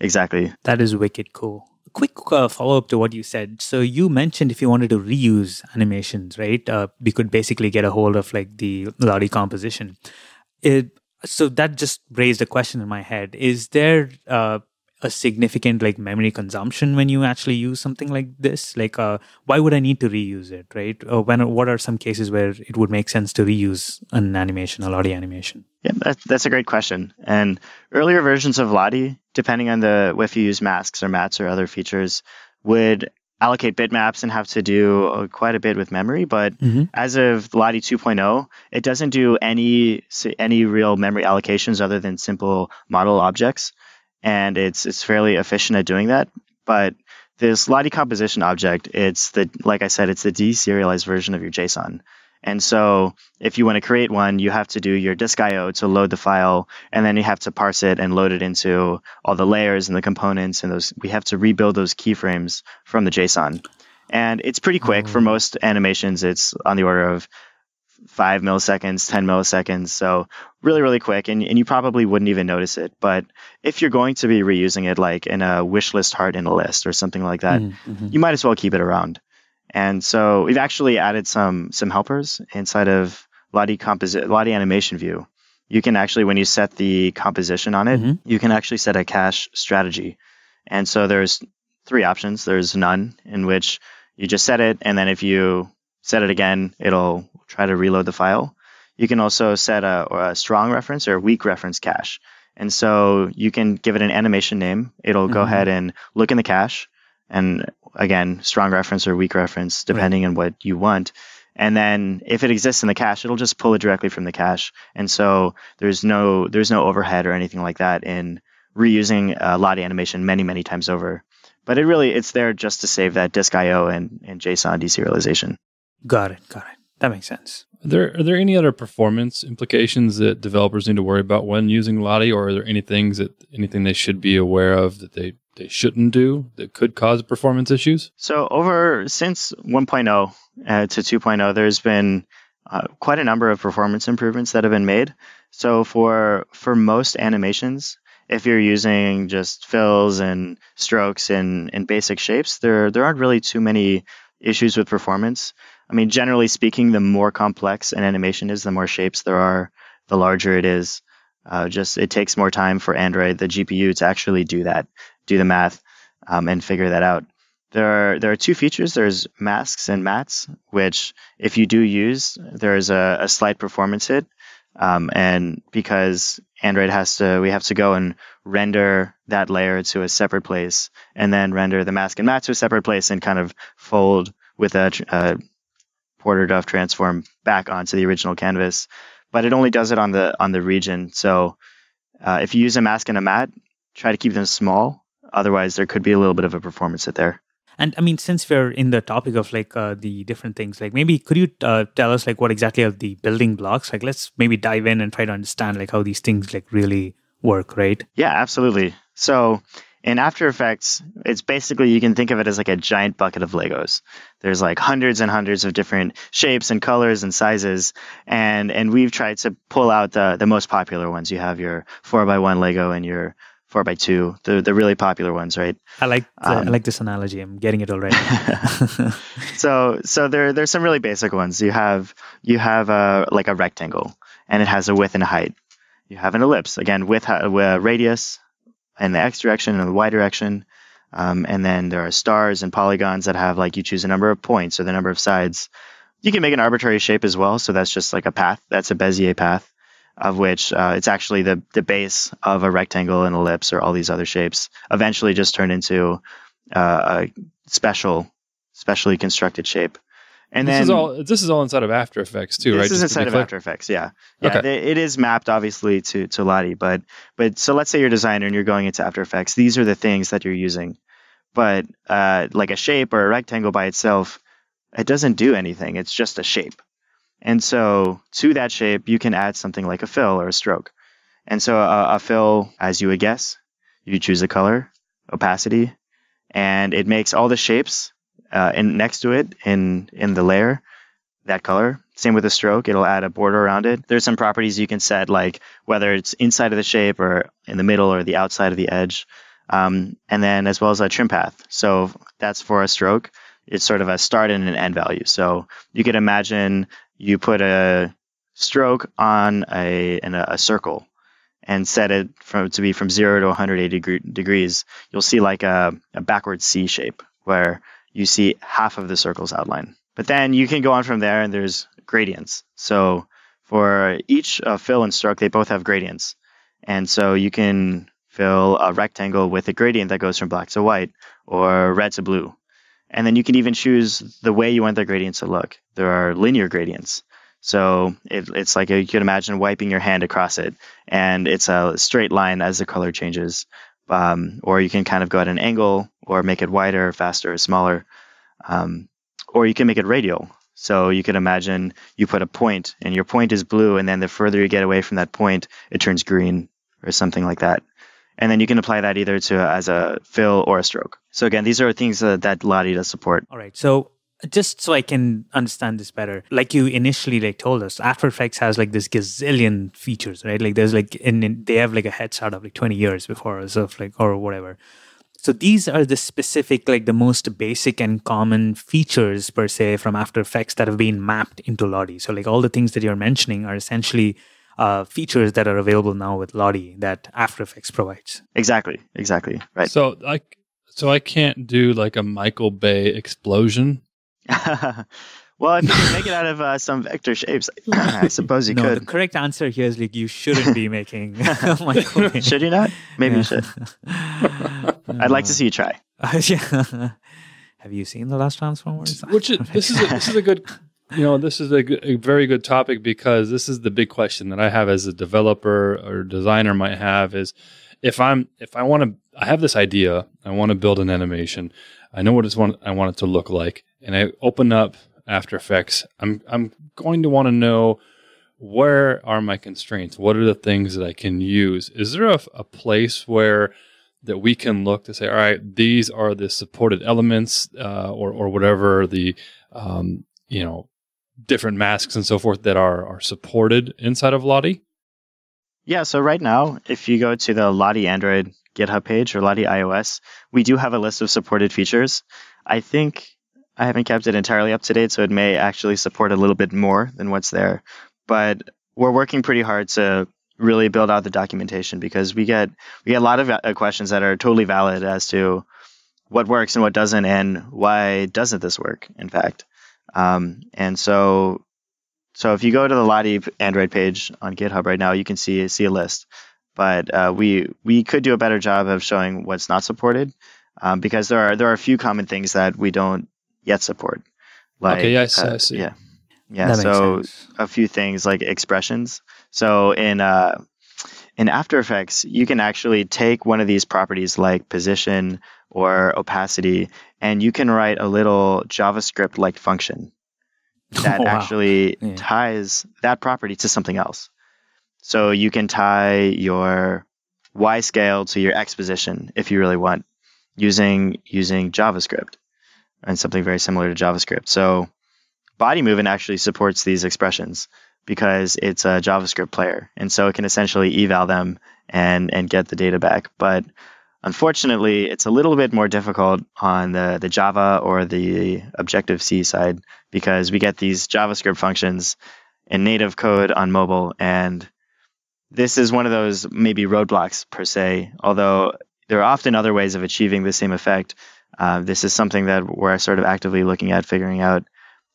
That is wicked cool. Quick follow-up to what you said. So you mentioned if you wanted to reuse animations, right? We could basically get a hold of like the Lottie composition. So that just raised a question in my head. Is there a significant like memory consumption when you actually use something like this? Like, why would I need to reuse it, right? Or what are some cases where it would make sense to reuse an animation, a Lottie animation? Yeah, that's a great question. And earlier versions of Lottie, depending on if you use masks or mats or other features, would allocate bitmaps and have to do quite a bit with memory. But as of Lottie 2.0, it doesn't do any real memory allocations other than simple model objects. And it's fairly efficient at doing that. But this Lottie composition object, like I said, it's the deserialized version of your JSON. And so if you want to create one, you have to do your disk IO to load the file, and then you have to parse it and load it into all the layers and the components, and we have to rebuild those keyframes from the JSON. And it's pretty quick. For most animations, it's on the order of 5 milliseconds, 10 milliseconds. So really, really quick. And you probably wouldn't even notice it. But if you're going to be reusing it like in a wish list heart in a list or something like that, you might as well keep it around. And so we've actually added some helpers inside of Lottie animation view. You can actually, when you set the composition on it, you can actually set a cache strategy. And so there's 3 options. There's none, in which you just set it, and then if you set it again, it'll try to reload the file. You can also set a strong reference or a weak reference cache. And so you can give it an animation name. It'll go ahead and look in the cache. And again, strong reference or weak reference, depending on what you want. And then if it exists in the cache, it'll just pull it directly from the cache. And so there's no overhead or anything like that in reusing Lottie animation many, many times over. But it's there just to save that disk IO and JSON deserialization. Got it. That makes sense. Are there any other performance implications that developers need to worry about when using Lottie, or are there anything they should be aware of that they shouldn't do that could cause performance issues? So since 1.0 to 2.0, there's been quite a number of performance improvements that have been made. So for most animations, if you're using just fills and strokes and basic shapes, there aren't really too many issues with performance. I mean, generally speaking, the more complex an animation is, the more shapes there are, the larger it is. It takes more time for Android, the GPU, to actually do the math, and figure that out. There are 2 features. There's masks and mats, which if you do use, there's a slight performance hit. And because Android we have to go and render that layer to a separate place, and then render the mask and mat to a separate place, and kind of fold with a Porter Duff transform back onto the original canvas. But it only does it on the region. So if you use a mask and a mat, try to keep them small. Otherwise, there could be a little bit of a performance hit there. And I mean, since we're in the topic of like the different things, like maybe could you tell us like what exactly are the building blocks? Like let's maybe dive in and try to understand like how these things like really work, right? Yeah, absolutely. So in After Effects, it's basically, you can think of it as like a giant bucket of Legos. There's like hundreds and hundreds of different shapes and colors and sizes. And we've tried to pull out the most popular ones. You have your 4x1 Lego and your 4x2, the really popular ones, right? I like this analogy. I'm getting it already. So there's some really basic ones. You have like a rectangle, and it has a width and a height. You have an ellipse, again, with radius in the X direction and the Y direction. And then there are stars and polygons that have like you choose a number of points or the number of sides. You can make an arbitrary shape as well. So that's just like a path. That's a Bezier path, of which it's actually the base of a rectangle, an ellipse, or all these other shapes eventually just turn into a specially constructed shape. And this is all inside of After Effects too, right? This is inside of After Effects, yeah. Okay. It is mapped obviously to Lottie, but so let's say you're a designer and you're going into After Effects. These are the things that you're using, but like a shape or a rectangle by itself, it doesn't do anything. It's just a shape. And so to that shape, you can add something like a fill or a stroke. And so a fill, as you would guess, you choose a color, opacity, and it makes all the shapes next to it in the layer that color. Same with a stroke. It'll add a border around it. There's some properties you can set, like whether it's inside of the shape or in the middle or the outside of the edge. And then as well as a trim path. So that's for a stroke. It's sort of a start and an end value. So you could imagine you put a stroke on a circle and set it to be from 0 to 180 degrees. You'll see like a backward C shape where you see half of the circle's outline. But then you can go on from there, and there's gradients. So for each fill and stroke, they both have gradients. And so you can fill a rectangle with a gradient that goes from black to white or red to blue. And then you can even choose the way you want the gradients to look. There are linear gradients. So it's like you could imagine wiping your hand across it, and it's a straight line as the color changes. Or you can kind of go at an angle or make it wider, faster, or smaller. Or you can make it radial. So you could imagine you put a point, and your point is blue, and then the further you get away from that point, it turns green or something like that. And then you can apply that either as a fill or a stroke. So again, these are things that Lottie does support. All right. So just so I can understand this better, like you initially told us, After Effects has like this gazillion features, right? Like there's they have like a head start of like 20 years before us or whatever. So these are the specific, like the most basic and common features per se from After Effects that have been mapped into Lottie. So like all the things that you're mentioning are essentially features that are available now with Lottie that After Effects provides. Exactly. Right. So I can't do like a Michael Bay explosion. Well, if you can make it out of some vector shapes, I suppose you could. The correct answer here is like you shouldn't be making Michael Bay. Should you not? Maybe you should. I'd like to see you try. Yeah. Have you seen the last Transformers? This is a good. This is a very good topic, because this is the big question that I have as a developer or designer might have is I have this idea, I want to build an animation. I know I want it to look like, and I open up After Effects. I'm going to want to know, where are my constraints? What are the things that I can use? Is there a place that we can look to say, all right, these are the supported elements, or whatever the different masks and so forth that are supported inside of Lottie? Yeah, so right now, if you go to the Lottie Android GitHub page or Lottie iOS, we do have a list of supported features. I think I haven't kept it entirely up to date, so it may actually support a little bit more than what's there. But we're working pretty hard to really build out the documentation, because we get a lot of questions that are totally valid as to what works and what doesn't, and why doesn't this work, in fact. And so if you go to the Lottie Android page on GitHub right now, you can see a list. But we could do a better job of showing what's not supported, because there are a few common things that we don't yet support. Like, okay, yes, I see. Yeah. So a few things like expressions. So in After Effects, you can actually take one of these properties like position or opacity, and you can write a little JavaScript-like function that actually ties that property to something else. So you can tie your Y scale to your X position if you really want, using JavaScript and something very similar to JavaScript. So Bodymovin actually supports these expressions because it's a JavaScript player, and so it can essentially eval them and get the data back. But unfortunately, it's a little bit more difficult on the Java or the Objective-C side, because we get these JavaScript functions in native code on mobile, and this is one of those maybe roadblocks per se, although there are often other ways of achieving the same effect. This is something that we're sort of actively looking at, figuring out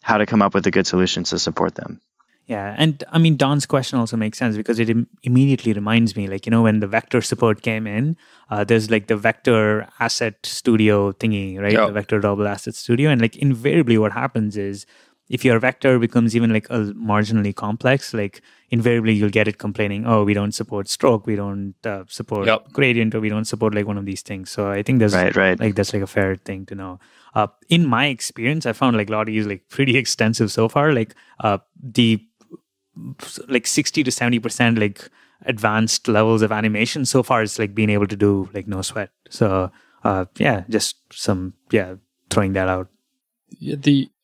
how to come up with a good solution to support them. Yeah, and I mean, Don's question also makes sense because it immediately reminds me, like, when the vector support came in, there's like the vector asset studio thingy, right? The vector double asset studio. And like invariably what happens is if your vector becomes even like a marginally complex, like invariably you'll get it complaining, oh, we don't support stroke, we don't support gradient, or we don't support like one of these things. So I think there's like that's like a fair thing to know. In my experience, I found like Lottie is like pretty extensive so far. Like the like 60 to 70% like advanced levels of animation so far it's like being able to do like no sweat. So just some throwing that out.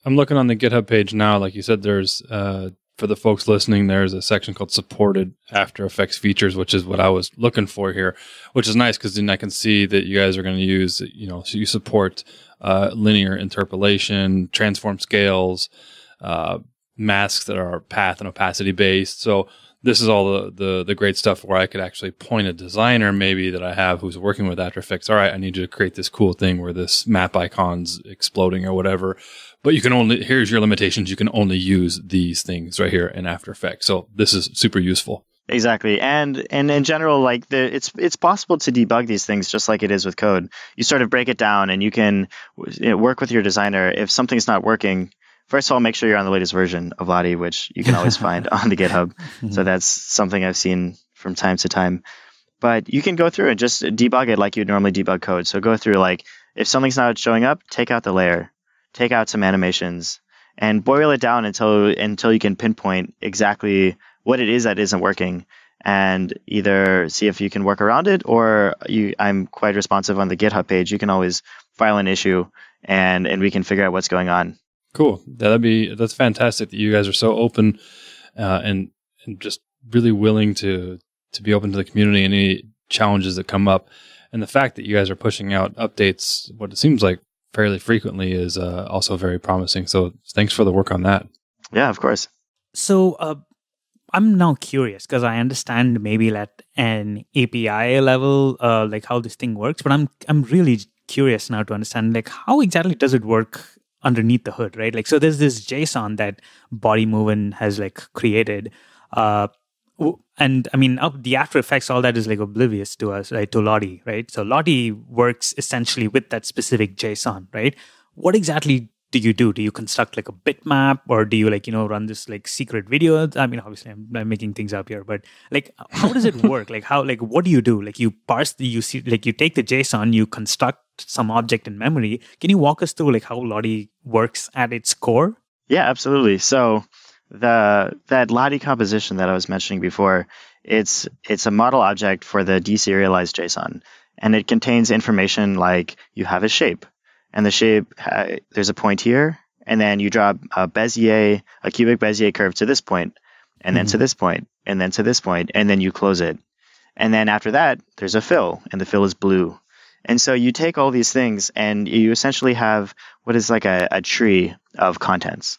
I'm looking on the GitHub page now. Like you said, there's for the folks listening, there's a section called supported After Effects features, which is what I was looking for here, which is nice because then I can see that you guys are going to use, so you support linear interpolation, transform scales, masks that are path and opacity based. So this is all the great stuff where I could actually point a designer maybe that I have who's working with After Effects. All right, I need you to create this cool thing where this map icon's exploding or whatever. But here's your limitations. You can only use these things right here in After Effects. So this is super useful. Exactly. And in general, like it's possible to debug these things just like it is with code. You sort of break it down and you can work with your designer. If something's not working, first of all, make sure you're on the latest version of Lottie, which you can always find on the GitHub. So that's something I've seen from time to time. But you can go through and just debug it like you'd normally debug code. So go through, like, if something's not showing up, take out the layer, take out some animations, and boil it down until you can pinpoint exactly what it is that isn't working, and either see if you can work around it, or I'm quite responsive on the GitHub page. You can always file an issue, and we can figure out what's going on. Cool. That's fantastic that you guys are so open and just really willing to be open to the community and any challenges that come up. And the fact that you guys are pushing out updates, what it seems like fairly frequently, is also very promising. So thanks for the work on that. Yeah, of course. So I'm now curious because I understand maybe at an API level, like how this thing works, but I'm really curious now to understand, like, how exactly does it work underneath the hood, right? Like, so there's this JSON that Bodymovin has like created, and I mean, the After Effects, all that is like oblivious to us, right? To Lottie, right? So Lottie works essentially with that specific JSON, right? What exactly do you do? Do you construct like a bitmap, or do you like, run this like secret video? I mean, obviously I'm making things up here, but like, how does it work? Like what do you do? Like you you take the JSON, you construct some object in memory. Can you walk us through like how Lottie works at its core? Yeah, absolutely. So that Lottie composition that I was mentioning before, it's a model object for the deserialized JSON, and it contains information like you have a shape, and the shape there's a point here, and then you draw a cubic Bezier curve to this point, and then to this point, and then to this point, and then you close it, and then after that there's a fill, and the fill is blue. And so you take all these things and you essentially have what is like a tree of contents.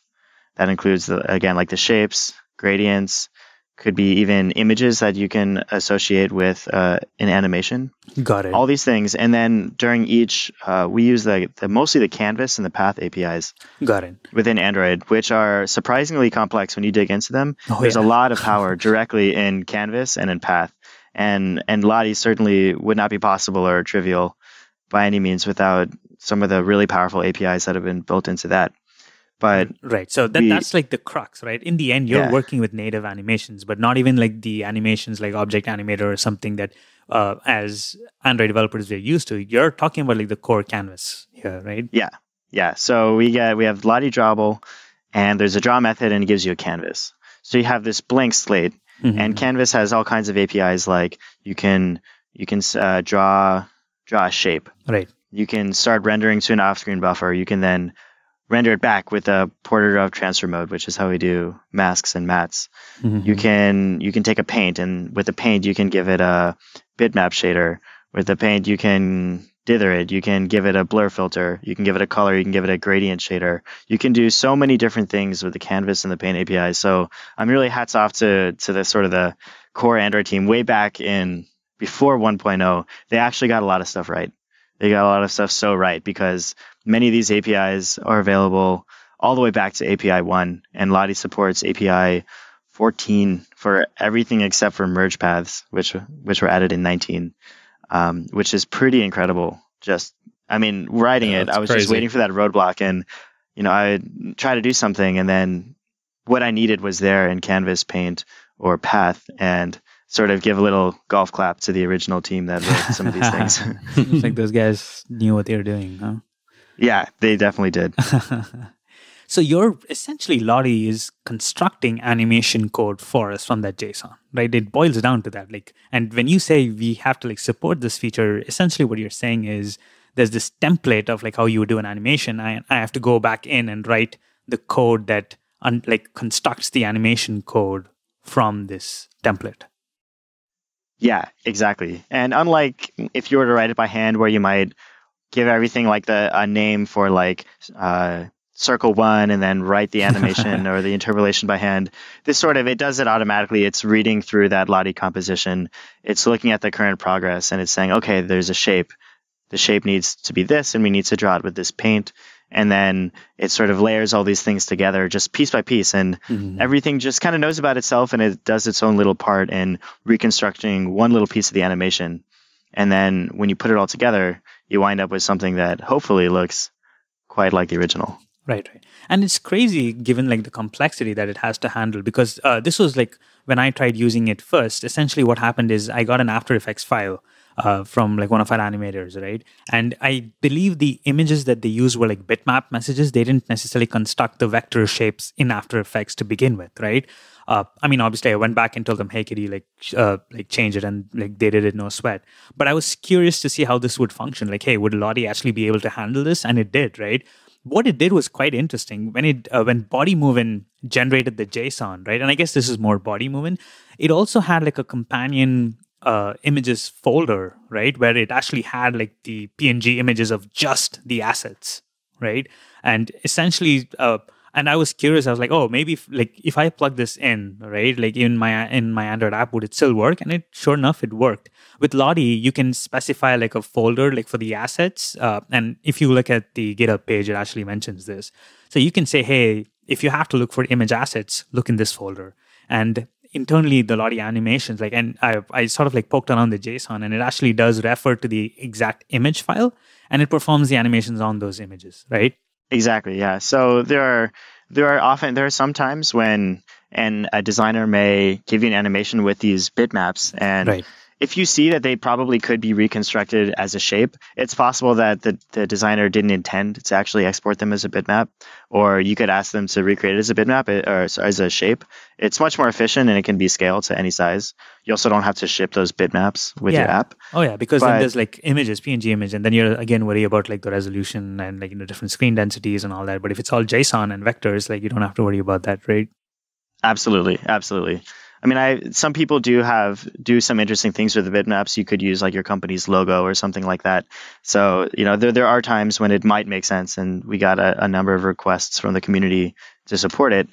That includes, like the shapes, gradients, could be even images that you can associate with an animation. Got it. All these things. And then during each, we use mostly the canvas and the path APIs. Got it. Within Android, which are surprisingly complex when you dig into them. There's a lot of power directly in canvas and in path. And Lottie certainly would not be possible or trivial by any means without some of the really powerful APIs that have been built into that. But right, so that's like the crux, right? In the end, you're working with native animations, but not even like the animations like Object Animator or something that as Android developers we're used to. You're talking about like the core canvas here, right? Yeah. So we have Lottie Drawable, and there's a draw method, and it gives you a canvas. So you have this blank slate. And Canvas has all kinds of APIs, like you can draw a shape. Right. You can start rendering to an off-screen buffer. You can then render it back with a portrait of transfer mode, which is how we do masks and mats. You can take a paint, and with the paint you can give it a bitmap shader. With the paint you can dither it. You can give it a blur filter. You can give it a color. You can give it a gradient shader. You can do so many different things with the Canvas and the Paint APIs. So I'm really hats off to the sort of the core Android team way back in before 1.0, they actually got a lot of stuff right. They got a lot of stuff so right because many of these APIs are available all the way back to API 1, and Lottie supports API 14 for everything except for merge paths, which were added in 19, which is pretty incredible. Writing it, I was crazy. Just waiting for that roadblock, and I would try to do something, and then what I needed was there in Canvas, Paint, or Path, and sort of give a little golf clap to the original team that wrote some of these things. It's like those guys knew what they were doing, huh? Yeah, they definitely did. So you're essentially, Lottie is constructing animation code for us from that JSON, right? It boils down to that. And when you say we have to support this feature, essentially what you're saying is there's this template of how you would do an animation. I have to go back in and write the code that constructs the animation code from this template. Yeah, exactly. And unlike if you were to write it by hand, where you might give everything a name for circle 1 and then write the animation or the interpolation by hand, this it does it automatically. It's reading through that Lottie composition. It's looking at the current progress and it's saying, okay, there's a shape. The shape needs to be this, and we need to draw it with this paint. And then it sort of layers all these things together just piece by piece, and everything just kind of knows about itself, and it does its own little part in reconstructing one little piece of the animation. And then when you put it all together, you wind up with something that hopefully looks quite like the original. Right. And it's crazy given the complexity that it has to handle, because this was when I tried using it first, essentially what happened is I got an After Effects file from one of our animators, right? And I believe the images that they used were bitmap messages. They didn't necessarily construct the vector shapes in After Effects to begin with, right? Obviously, I went back and told them, "Hey, could you change it?" And they did it, no sweat. But I was curious to see how this would function. Hey, would Lottie actually be able to handle this? And it did, right? What it did was quite interesting. When Bodymovin generated the JSON, right? And I guess this is more Bodymovin. It also had a companion images folder, right, where it actually had the PNG images of just the assets, right? And essentially, and I was curious. I was oh, maybe if I plug this in, right, in my Android app, would it still work? And sure enough, it worked. With Lottie, you can specify a folder for the assets, and if you look at the GitHub page, it actually mentions this. So you can say, hey, if you have to look for image assets, look in this folder. And internally, the Lottie animations, and I sort of poked around the JSON, and it actually does refer to the exact image file, and it performs the animations on those images, right? Exactly, yeah. So there are some times when a designer may give you an animation with these bitmaps, and right. If you see that they probably could be reconstructed as a shape, it's possible that the designer didn't intend to actually export them as a bitmap, or you could ask them to recreate it as a bitmap or as a shape. It's much more efficient, and it can be scaled to any size. You also don't have to ship those bitmaps with your app. Oh yeah, because then there's images, PNG image, and then you're again worry about the resolution and different screen densities and all that. But if it's all JSON and vectors, you don't have to worry about that, right? Absolutely. Some people do some interesting things with the bitmaps. You could use your company's logo or something like that. So, there are times when it might make sense, and we got a number of requests from the community to support it.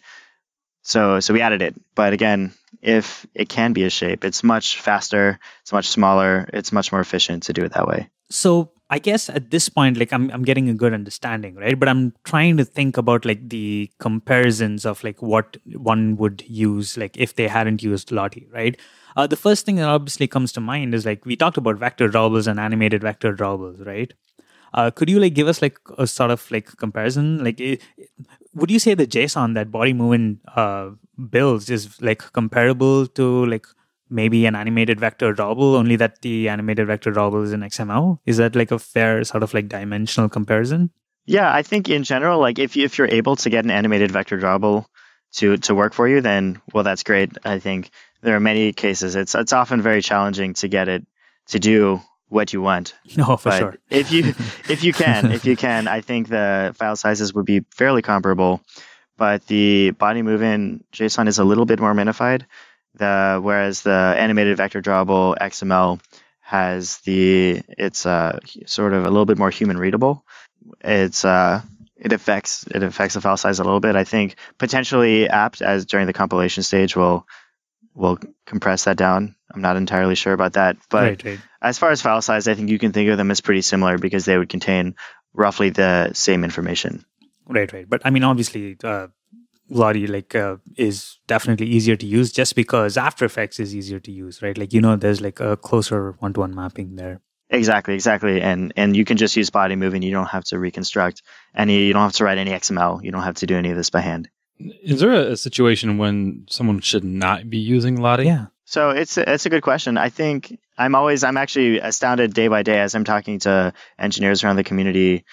So we added it. But again, if it can be a shape, it's much faster, it's much smaller, it's much more efficient to do it that way. So I guess at this point, I'm getting a good understanding, right? But I'm trying to think about the comparisons of what one would use, if they hadn't used Lottie, right? The first thing that obviously comes to mind is we talked about vector drawables and animated vector drawables, right? Could you give us a sort of comparison? Would you say the JSON that Bodymovin builds is comparable to maybe an animated vector drawable, only that the animated vector drawable is in XML? Is that a fair sort of dimensional comparison? Yeah, I think in general, if you're able to get an animated vector drawable to work for you, then that's great. I think there are many cases. It's often very challenging to get it to do what you want. No, for sure. if you can, I think the file sizes would be fairly comparable. But the Bodymovin JSON is a little bit more minified. Whereas the animated vector drawable XML has it's sort of a little bit more human readable. It affects the file size a little bit. I think potentially apt as during the compilation stage will compress that down not entirely sure about that. But Right. as far as file size, I think you can think of them as pretty similar because they would contain roughly the same information. Right. But I mean, obviously, Lottie is definitely easier to use just because After Effects is easier to use, right? Like, there's like a closer one-to-one mapping there. Exactly. And you can just use Bodymovin. You don't have to reconstruct you don't have to write any XML. You don't have to do any of this by hand. Is there a situation when someone should not be using Lottie? Yeah. So it's a good question. I think I'm actually astounded day by day as I'm talking to engineers around the community,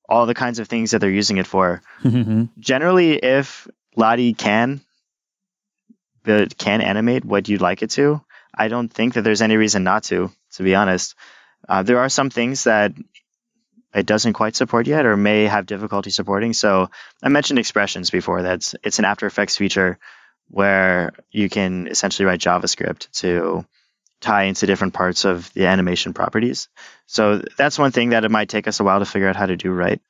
all the kinds of things that they're using it for. Generally, if Lottie can animate what you'd like it to, I don't think that there's any reason not to be honest. There are some things that it doesn't quite support yet or may have difficulty supporting. So I mentioned expressions before. It's an After Effects feature where you can essentially write JavaScript to tie into different parts of the animation properties. So that's one thing that it might take us a while to figure out how to do right.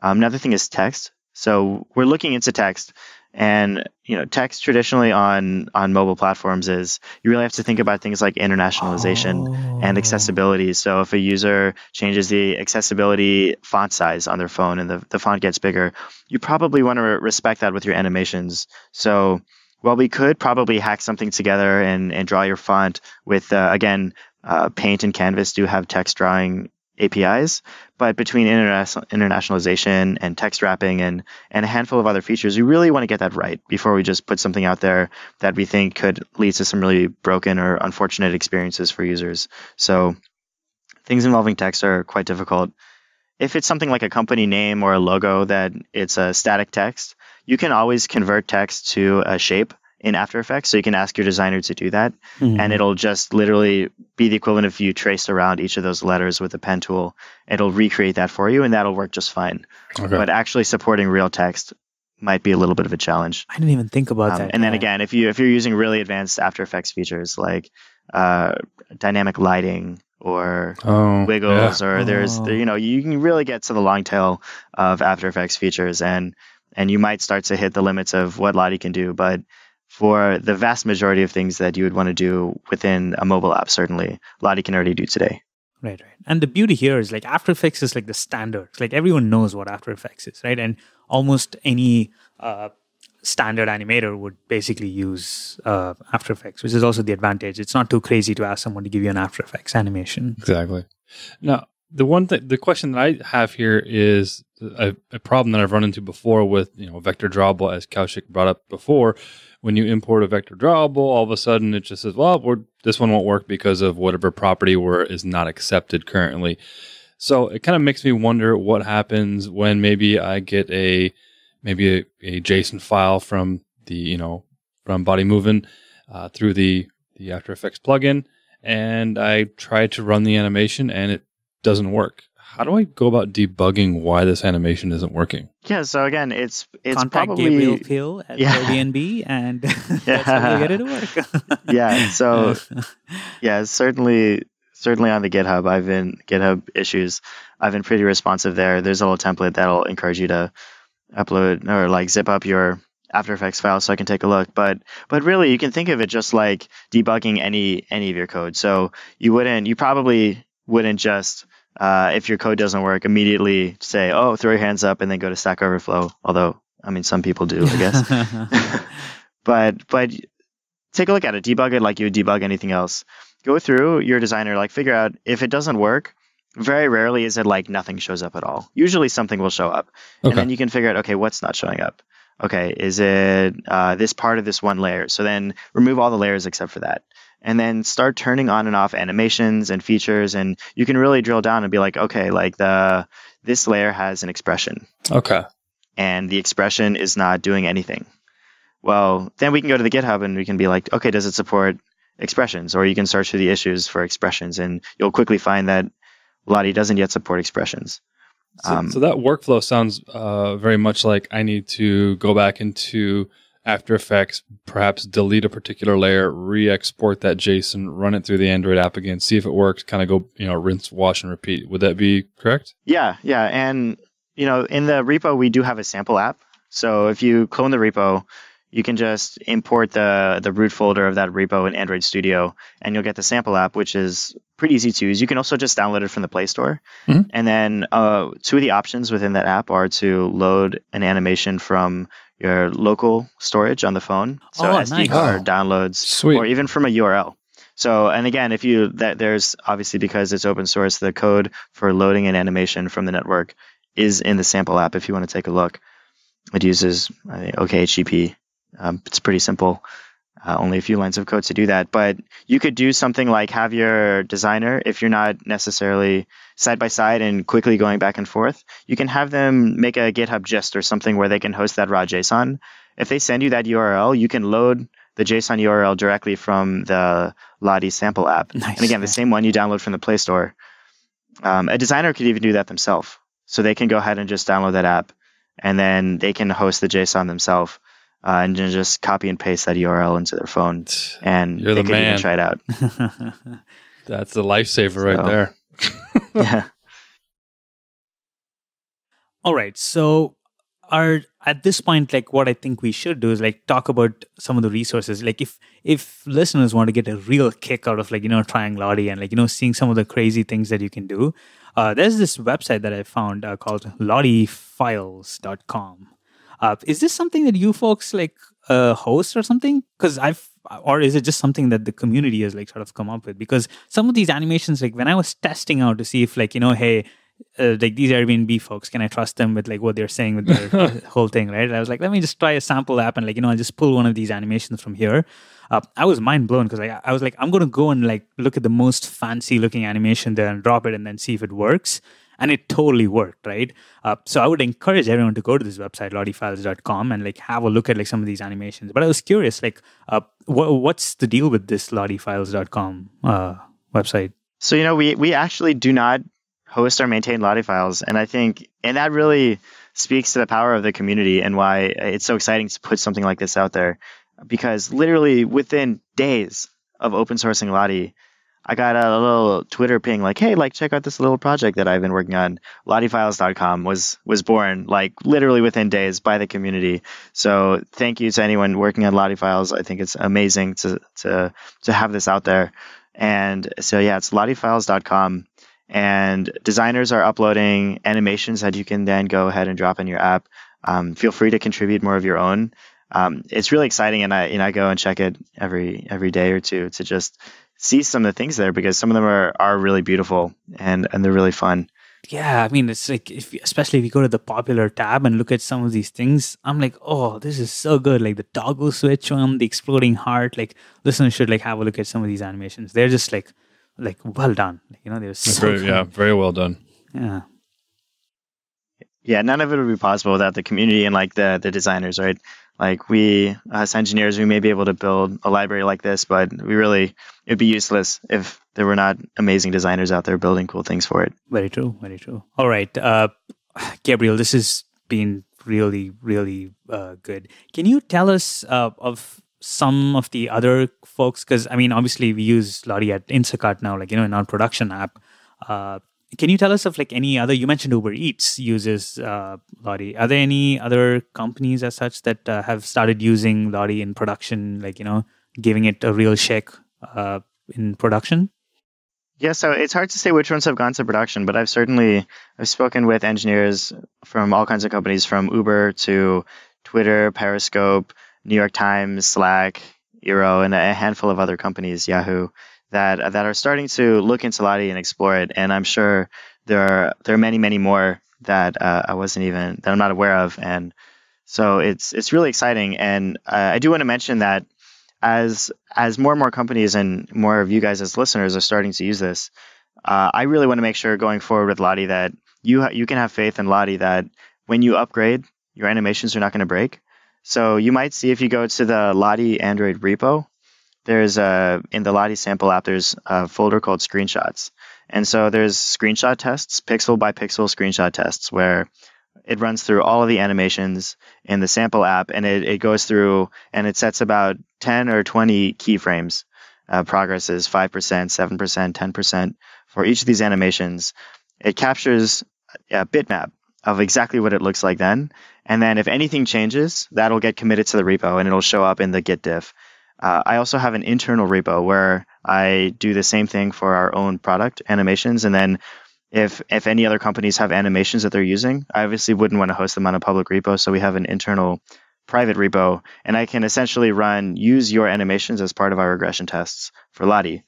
Another thing is text. So we're looking into text, and text traditionally on mobile platforms is you really have to think about things like internationalization and accessibility. So if a user changes the accessibility font size on their phone and the font gets bigger, you probably want to respect that with your animations. So while we could probably hack something together and draw your font with, Paint and Canvas do have text drawing APIs, but between internationalization and text wrapping and a handful of other features, we really want to get that right before we just put something out there that we think could lead to some really broken or unfortunate experiences for users. So things involving text are quite difficult. If it's something like a company name or a logo that it's a static text, you can always convert text to a shape in After Effects. So you can ask your designer to do that, and it'll just literally be the equivalent if you traced around each of those letters with a pen tool. It'll recreate that for you, and that'll work just fine. Okay. But actually supporting real text might be a little bit of a challenge. I didn't even think about that. And then again, if you're using really advanced After Effects features like dynamic lighting or wiggles, or you can really get to the long tail of After Effects features, and you might start to hit the limits of what Lottie can do. But for the vast majority of things that you would want to do within a mobile app, certainly Lottie can already do today. Right. And the beauty here is like After Effects is like the standard. It's like everyone knows what After Effects is, right? And almost any standard animator would basically use After Effects, which is also the advantage. It's not too crazy to ask someone to give you an After Effects animation. Exactly. Now, the question that I have here is a problem that I've run into before with vector drawable, as Kaushik brought up before. When you import a vector drawable, all of a sudden it just says, well, this one won't work because of whatever property is not accepted currently. So it kind of makes me wonder what happens when maybe I get a JSON file from from Bodymovin through the After Effects plugin, and I try to run the animation and it doesn't work. How do I go about debugging why this animation isn't working? Yeah, so again, it's Contact probably Gabriel Peal at Airbnb, and that's how you get it to work. Yeah, so certainly on the GitHub issues, I've been pretty responsive there. There's a little template that'll encourage you to upload or zip up your After Effects file so I can take a look. But really, you can think of it just like debugging any of your code. So you probably wouldn't just if your code doesn't work, immediately say, throw your hands up and then go to Stack Overflow. Although, some people do, I guess. But take a look at it. Debug it like you would debug anything else. Go through your designer, figure out if it doesn't work. Very rarely is it nothing shows up at all. Usually something will show up. Okay. And then you can figure out, okay, what's not showing up? Okay, is it this part of this one layer? So then remove all the layers except for that. And then start turning on and off animations and features, and you can really drill down and be like, okay, this layer has an expression. Okay. And the expression is not doing anything. Well, then we can go to the GitHub and we can be like, okay, does it support expressions? Or you can search through the issues for expressions, and you'll quickly find that Lottie doesn't yet support expressions. So that workflow sounds very much like I need to go back into After Effects, perhaps delete a particular layer, re-export that JSON, run it through the Android app again, see if it works, kind of go, rinse, wash, and repeat. Would that be correct? Yeah. And, in the repo, we do have a sample app. So if you clone the repo, you can just import the root folder of that repo in Android Studio, and you'll get the sample app, which is pretty easy to use. You can also just download it from the Play Store. Mhm. And then two of the options within that app are to load an animation from your local storage on the phone, so SD card downloads, Sweet. or even from a URL. So, and again, there's obviously, because it's open source, the code for loading an animation from the network is in the sample app. If you want to take a look, it uses OKHTTP. It's pretty simple. Only a few lines of code to do that. But you could do something like have your designer, if you're not necessarily side by side and quickly going back and forth, you can have them make a GitHub gist or something where they can host that raw JSON. If they send you that URL, you can load the JSON URL directly from the Lottie sample app. Nice. And again, the same one you download from the Play Store. A designer could even do that themselves. So they can go ahead and just download that app, and then they can host the JSON themselves. And then just copy and paste that URL into their phone, and You're they the could even man. try it out. That's the lifesaver right there. Yeah. All right. So at this point, like what I think we should do is like talk about some of the resources. Like if listeners want to get a real kick out of like, trying Lottie and like, seeing some of the crazy things that you can do, there's this website that I found called LottieFiles.com. Is this something that you folks like host or something? Or is it just something that the community has like sort of come up with? Because some of these animations, like when I was testing out to see if like, hey, like these Airbnb folks, can I trust them with like what they're saying with their whole thing, right? I was like, let me just try a sample app and like, I'll just pull one of these animations from here. I was mind blown because I was like, I'm going to go and like look at the most fancy looking animation there and drop it and then see if it works. And it totally worked, right? So I would encourage everyone to go to this website, LottieFiles.com, and like have a look at like some of these animations. But I was curious, like, what's the deal with this LottieFiles.com website? So, we actually do not host or maintain Lottie files. And I think, and that really speaks to the power of the community and why it's so exciting to put something like this out there. Because literally within days of open sourcing Lottie, I got a little Twitter ping like, hey, like check out this little project that I've been working on. LottieFiles.com was born like literally within days by the community. So thank you to anyone working on Lottie Files. I think it's amazing to have this out there. And so yeah, it's LottieFiles.com. And designers are uploading animations that you can then go ahead and drop in your app. Feel free to contribute more of your own. It's really exciting, and I go and check it every day or two to just see some of the things there, because some of them are really beautiful and they're really fun. Yeah, I mean, it's like, especially if you go to the popular tab and look at some of these things, I'm like, oh, this is so good. Like the toggle switch one, the exploding heart, like listeners should like have a look at some of these animations. They're just like well done. They're so good. Very well done. Yeah. Yeah, none of it would be possible without the community and like the designers, right? Like we, as engineers, we may be able to build a library like this, but it'd be useless if there were not amazing designers out there building cool things for it. Very true. Very true. All right. Gabriel, this has been really, really good. Can you tell us of some of the other folks? Because, I mean, obviously we use Lottie at Instacart now, like, in our production app. Can you tell us of like any other, you mentioned Uber Eats uses Lottie. Are there any other companies as such that have started using Lottie in production, like, giving it a real shake in production? Yeah, so it's hard to say which ones have gone to production, but I've spoken with engineers from all kinds of companies, from Uber to Twitter, Periscope, New York Times, Slack, Eero, and a handful of other companies, Yahoo, that are starting to look into Lottie and explore it. And I'm sure there are many, many more that that I'm not aware of. And so it's really exciting. And I do want to mention that as more and more companies and more of you guys as listeners are starting to use this, I really want to make sure going forward with Lottie that you can have faith in Lottie that when you upgrade, your animations are not going to break. So you might see, if you go to the Lottie Android repo, there's in the Lottie sample app, there's a folder called screenshots. And so there's screenshot tests, pixel by pixel screenshot tests, where it runs through all of the animations in the sample app, and it goes through and it sets about 10 or 20 keyframes. Progress is 5%, 7%, 10% for each of these animations. It captures a bitmap of exactly what it looks like then. And then if anything changes, that'll get committed to the repo and it'll show up in the Git diff. I also have an internal repo where I do the same thing for our own product animations. And then if any other companies have animations that they're using, I obviously wouldn't want to host them on a public repo. So we have an internal private repo, and I can essentially use your animations as part of our regression tests for Lottie.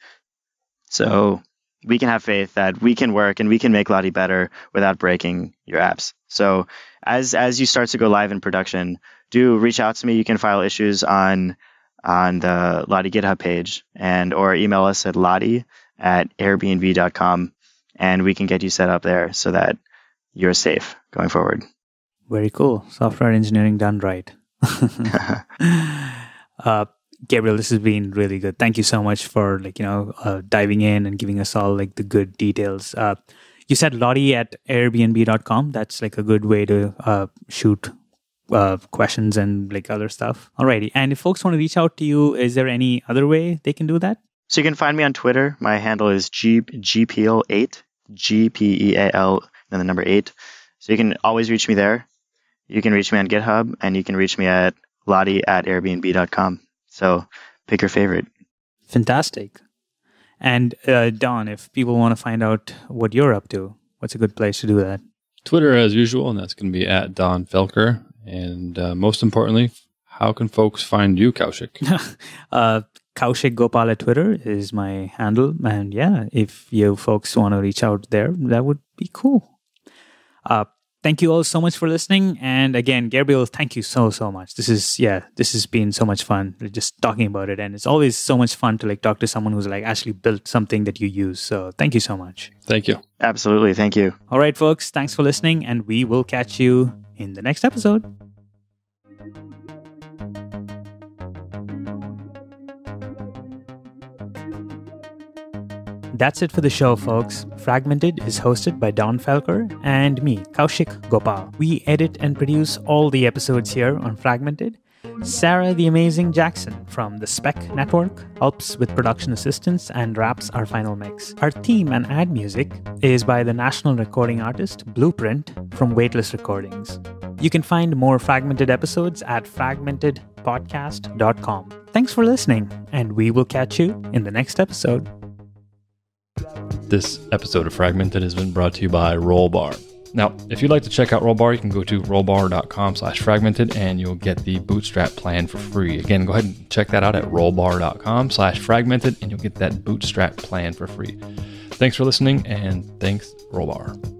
So we can have faith that we can work and we can make Lottie better without breaking your apps. So as you start to go live in production, do reach out to me. You can file issues on the Lottie GitHub page or email us at lottie@airbnb.com, and we can get you set up there so that you're safe going forward. Very cool. Software engineering done right. Gabriel, this has been really good. Thank you so much for diving in and giving us all the good details. You said Lottie at airbnb.com. That's a good way to shoot questions and other stuff. Alrighty. And if folks want to reach out to you, is there any other way they can do that? So you can find me on Twitter. My handle is gpeal8, GPEAL, and the number 8. So you can always reach me there. You can reach me on GitHub, and you can reach me at lottie@airbnb.com. So pick your favorite. Fantastic. And Don, if people want to find out what you're up to, what's a good place to do that? Twitter as usual, and that's going to be at DonnFelker. And most importantly, how can folks find you, Kaushik? KaushikGopal at Twitter is my handle. And yeah, if you folks want to reach out there, that would be cool. Thank you all so much for listening. And again, Gabriel, thank you so much. This has been so much fun just talking about it. And it's always so much fun to talk to someone who's actually built something that you use. So thank you so much. Thank you. Absolutely. Thank you. All right, folks. Thanks for listening. And we will catch you in the next episode. That's it for the show, folks. Fragmented is hosted by DonnFelker and me, Kaushik Gopal. We edit and produce all the episodes here on Fragmented. Sarah the Amazing Jackson from the Spec Network helps with production assistance and wraps our final mix. Our theme and ad music is by the national recording artist Blueprint from Weightless Recordings. You can find more Fragmented episodes at fragmentedpodcast.com. Thanks for listening, and we will catch you in the next episode. This episode of Fragmented has been brought to you by Rollbar. Now, if you'd like to check out Rollbar, you can go to rollbar.com/fragmented and you'll get the Bootstrap plan for free. Again, go ahead and check that out at rollbar.com/fragmented and you'll get that Bootstrap plan for free. Thanks for listening, and thanks, Rollbar.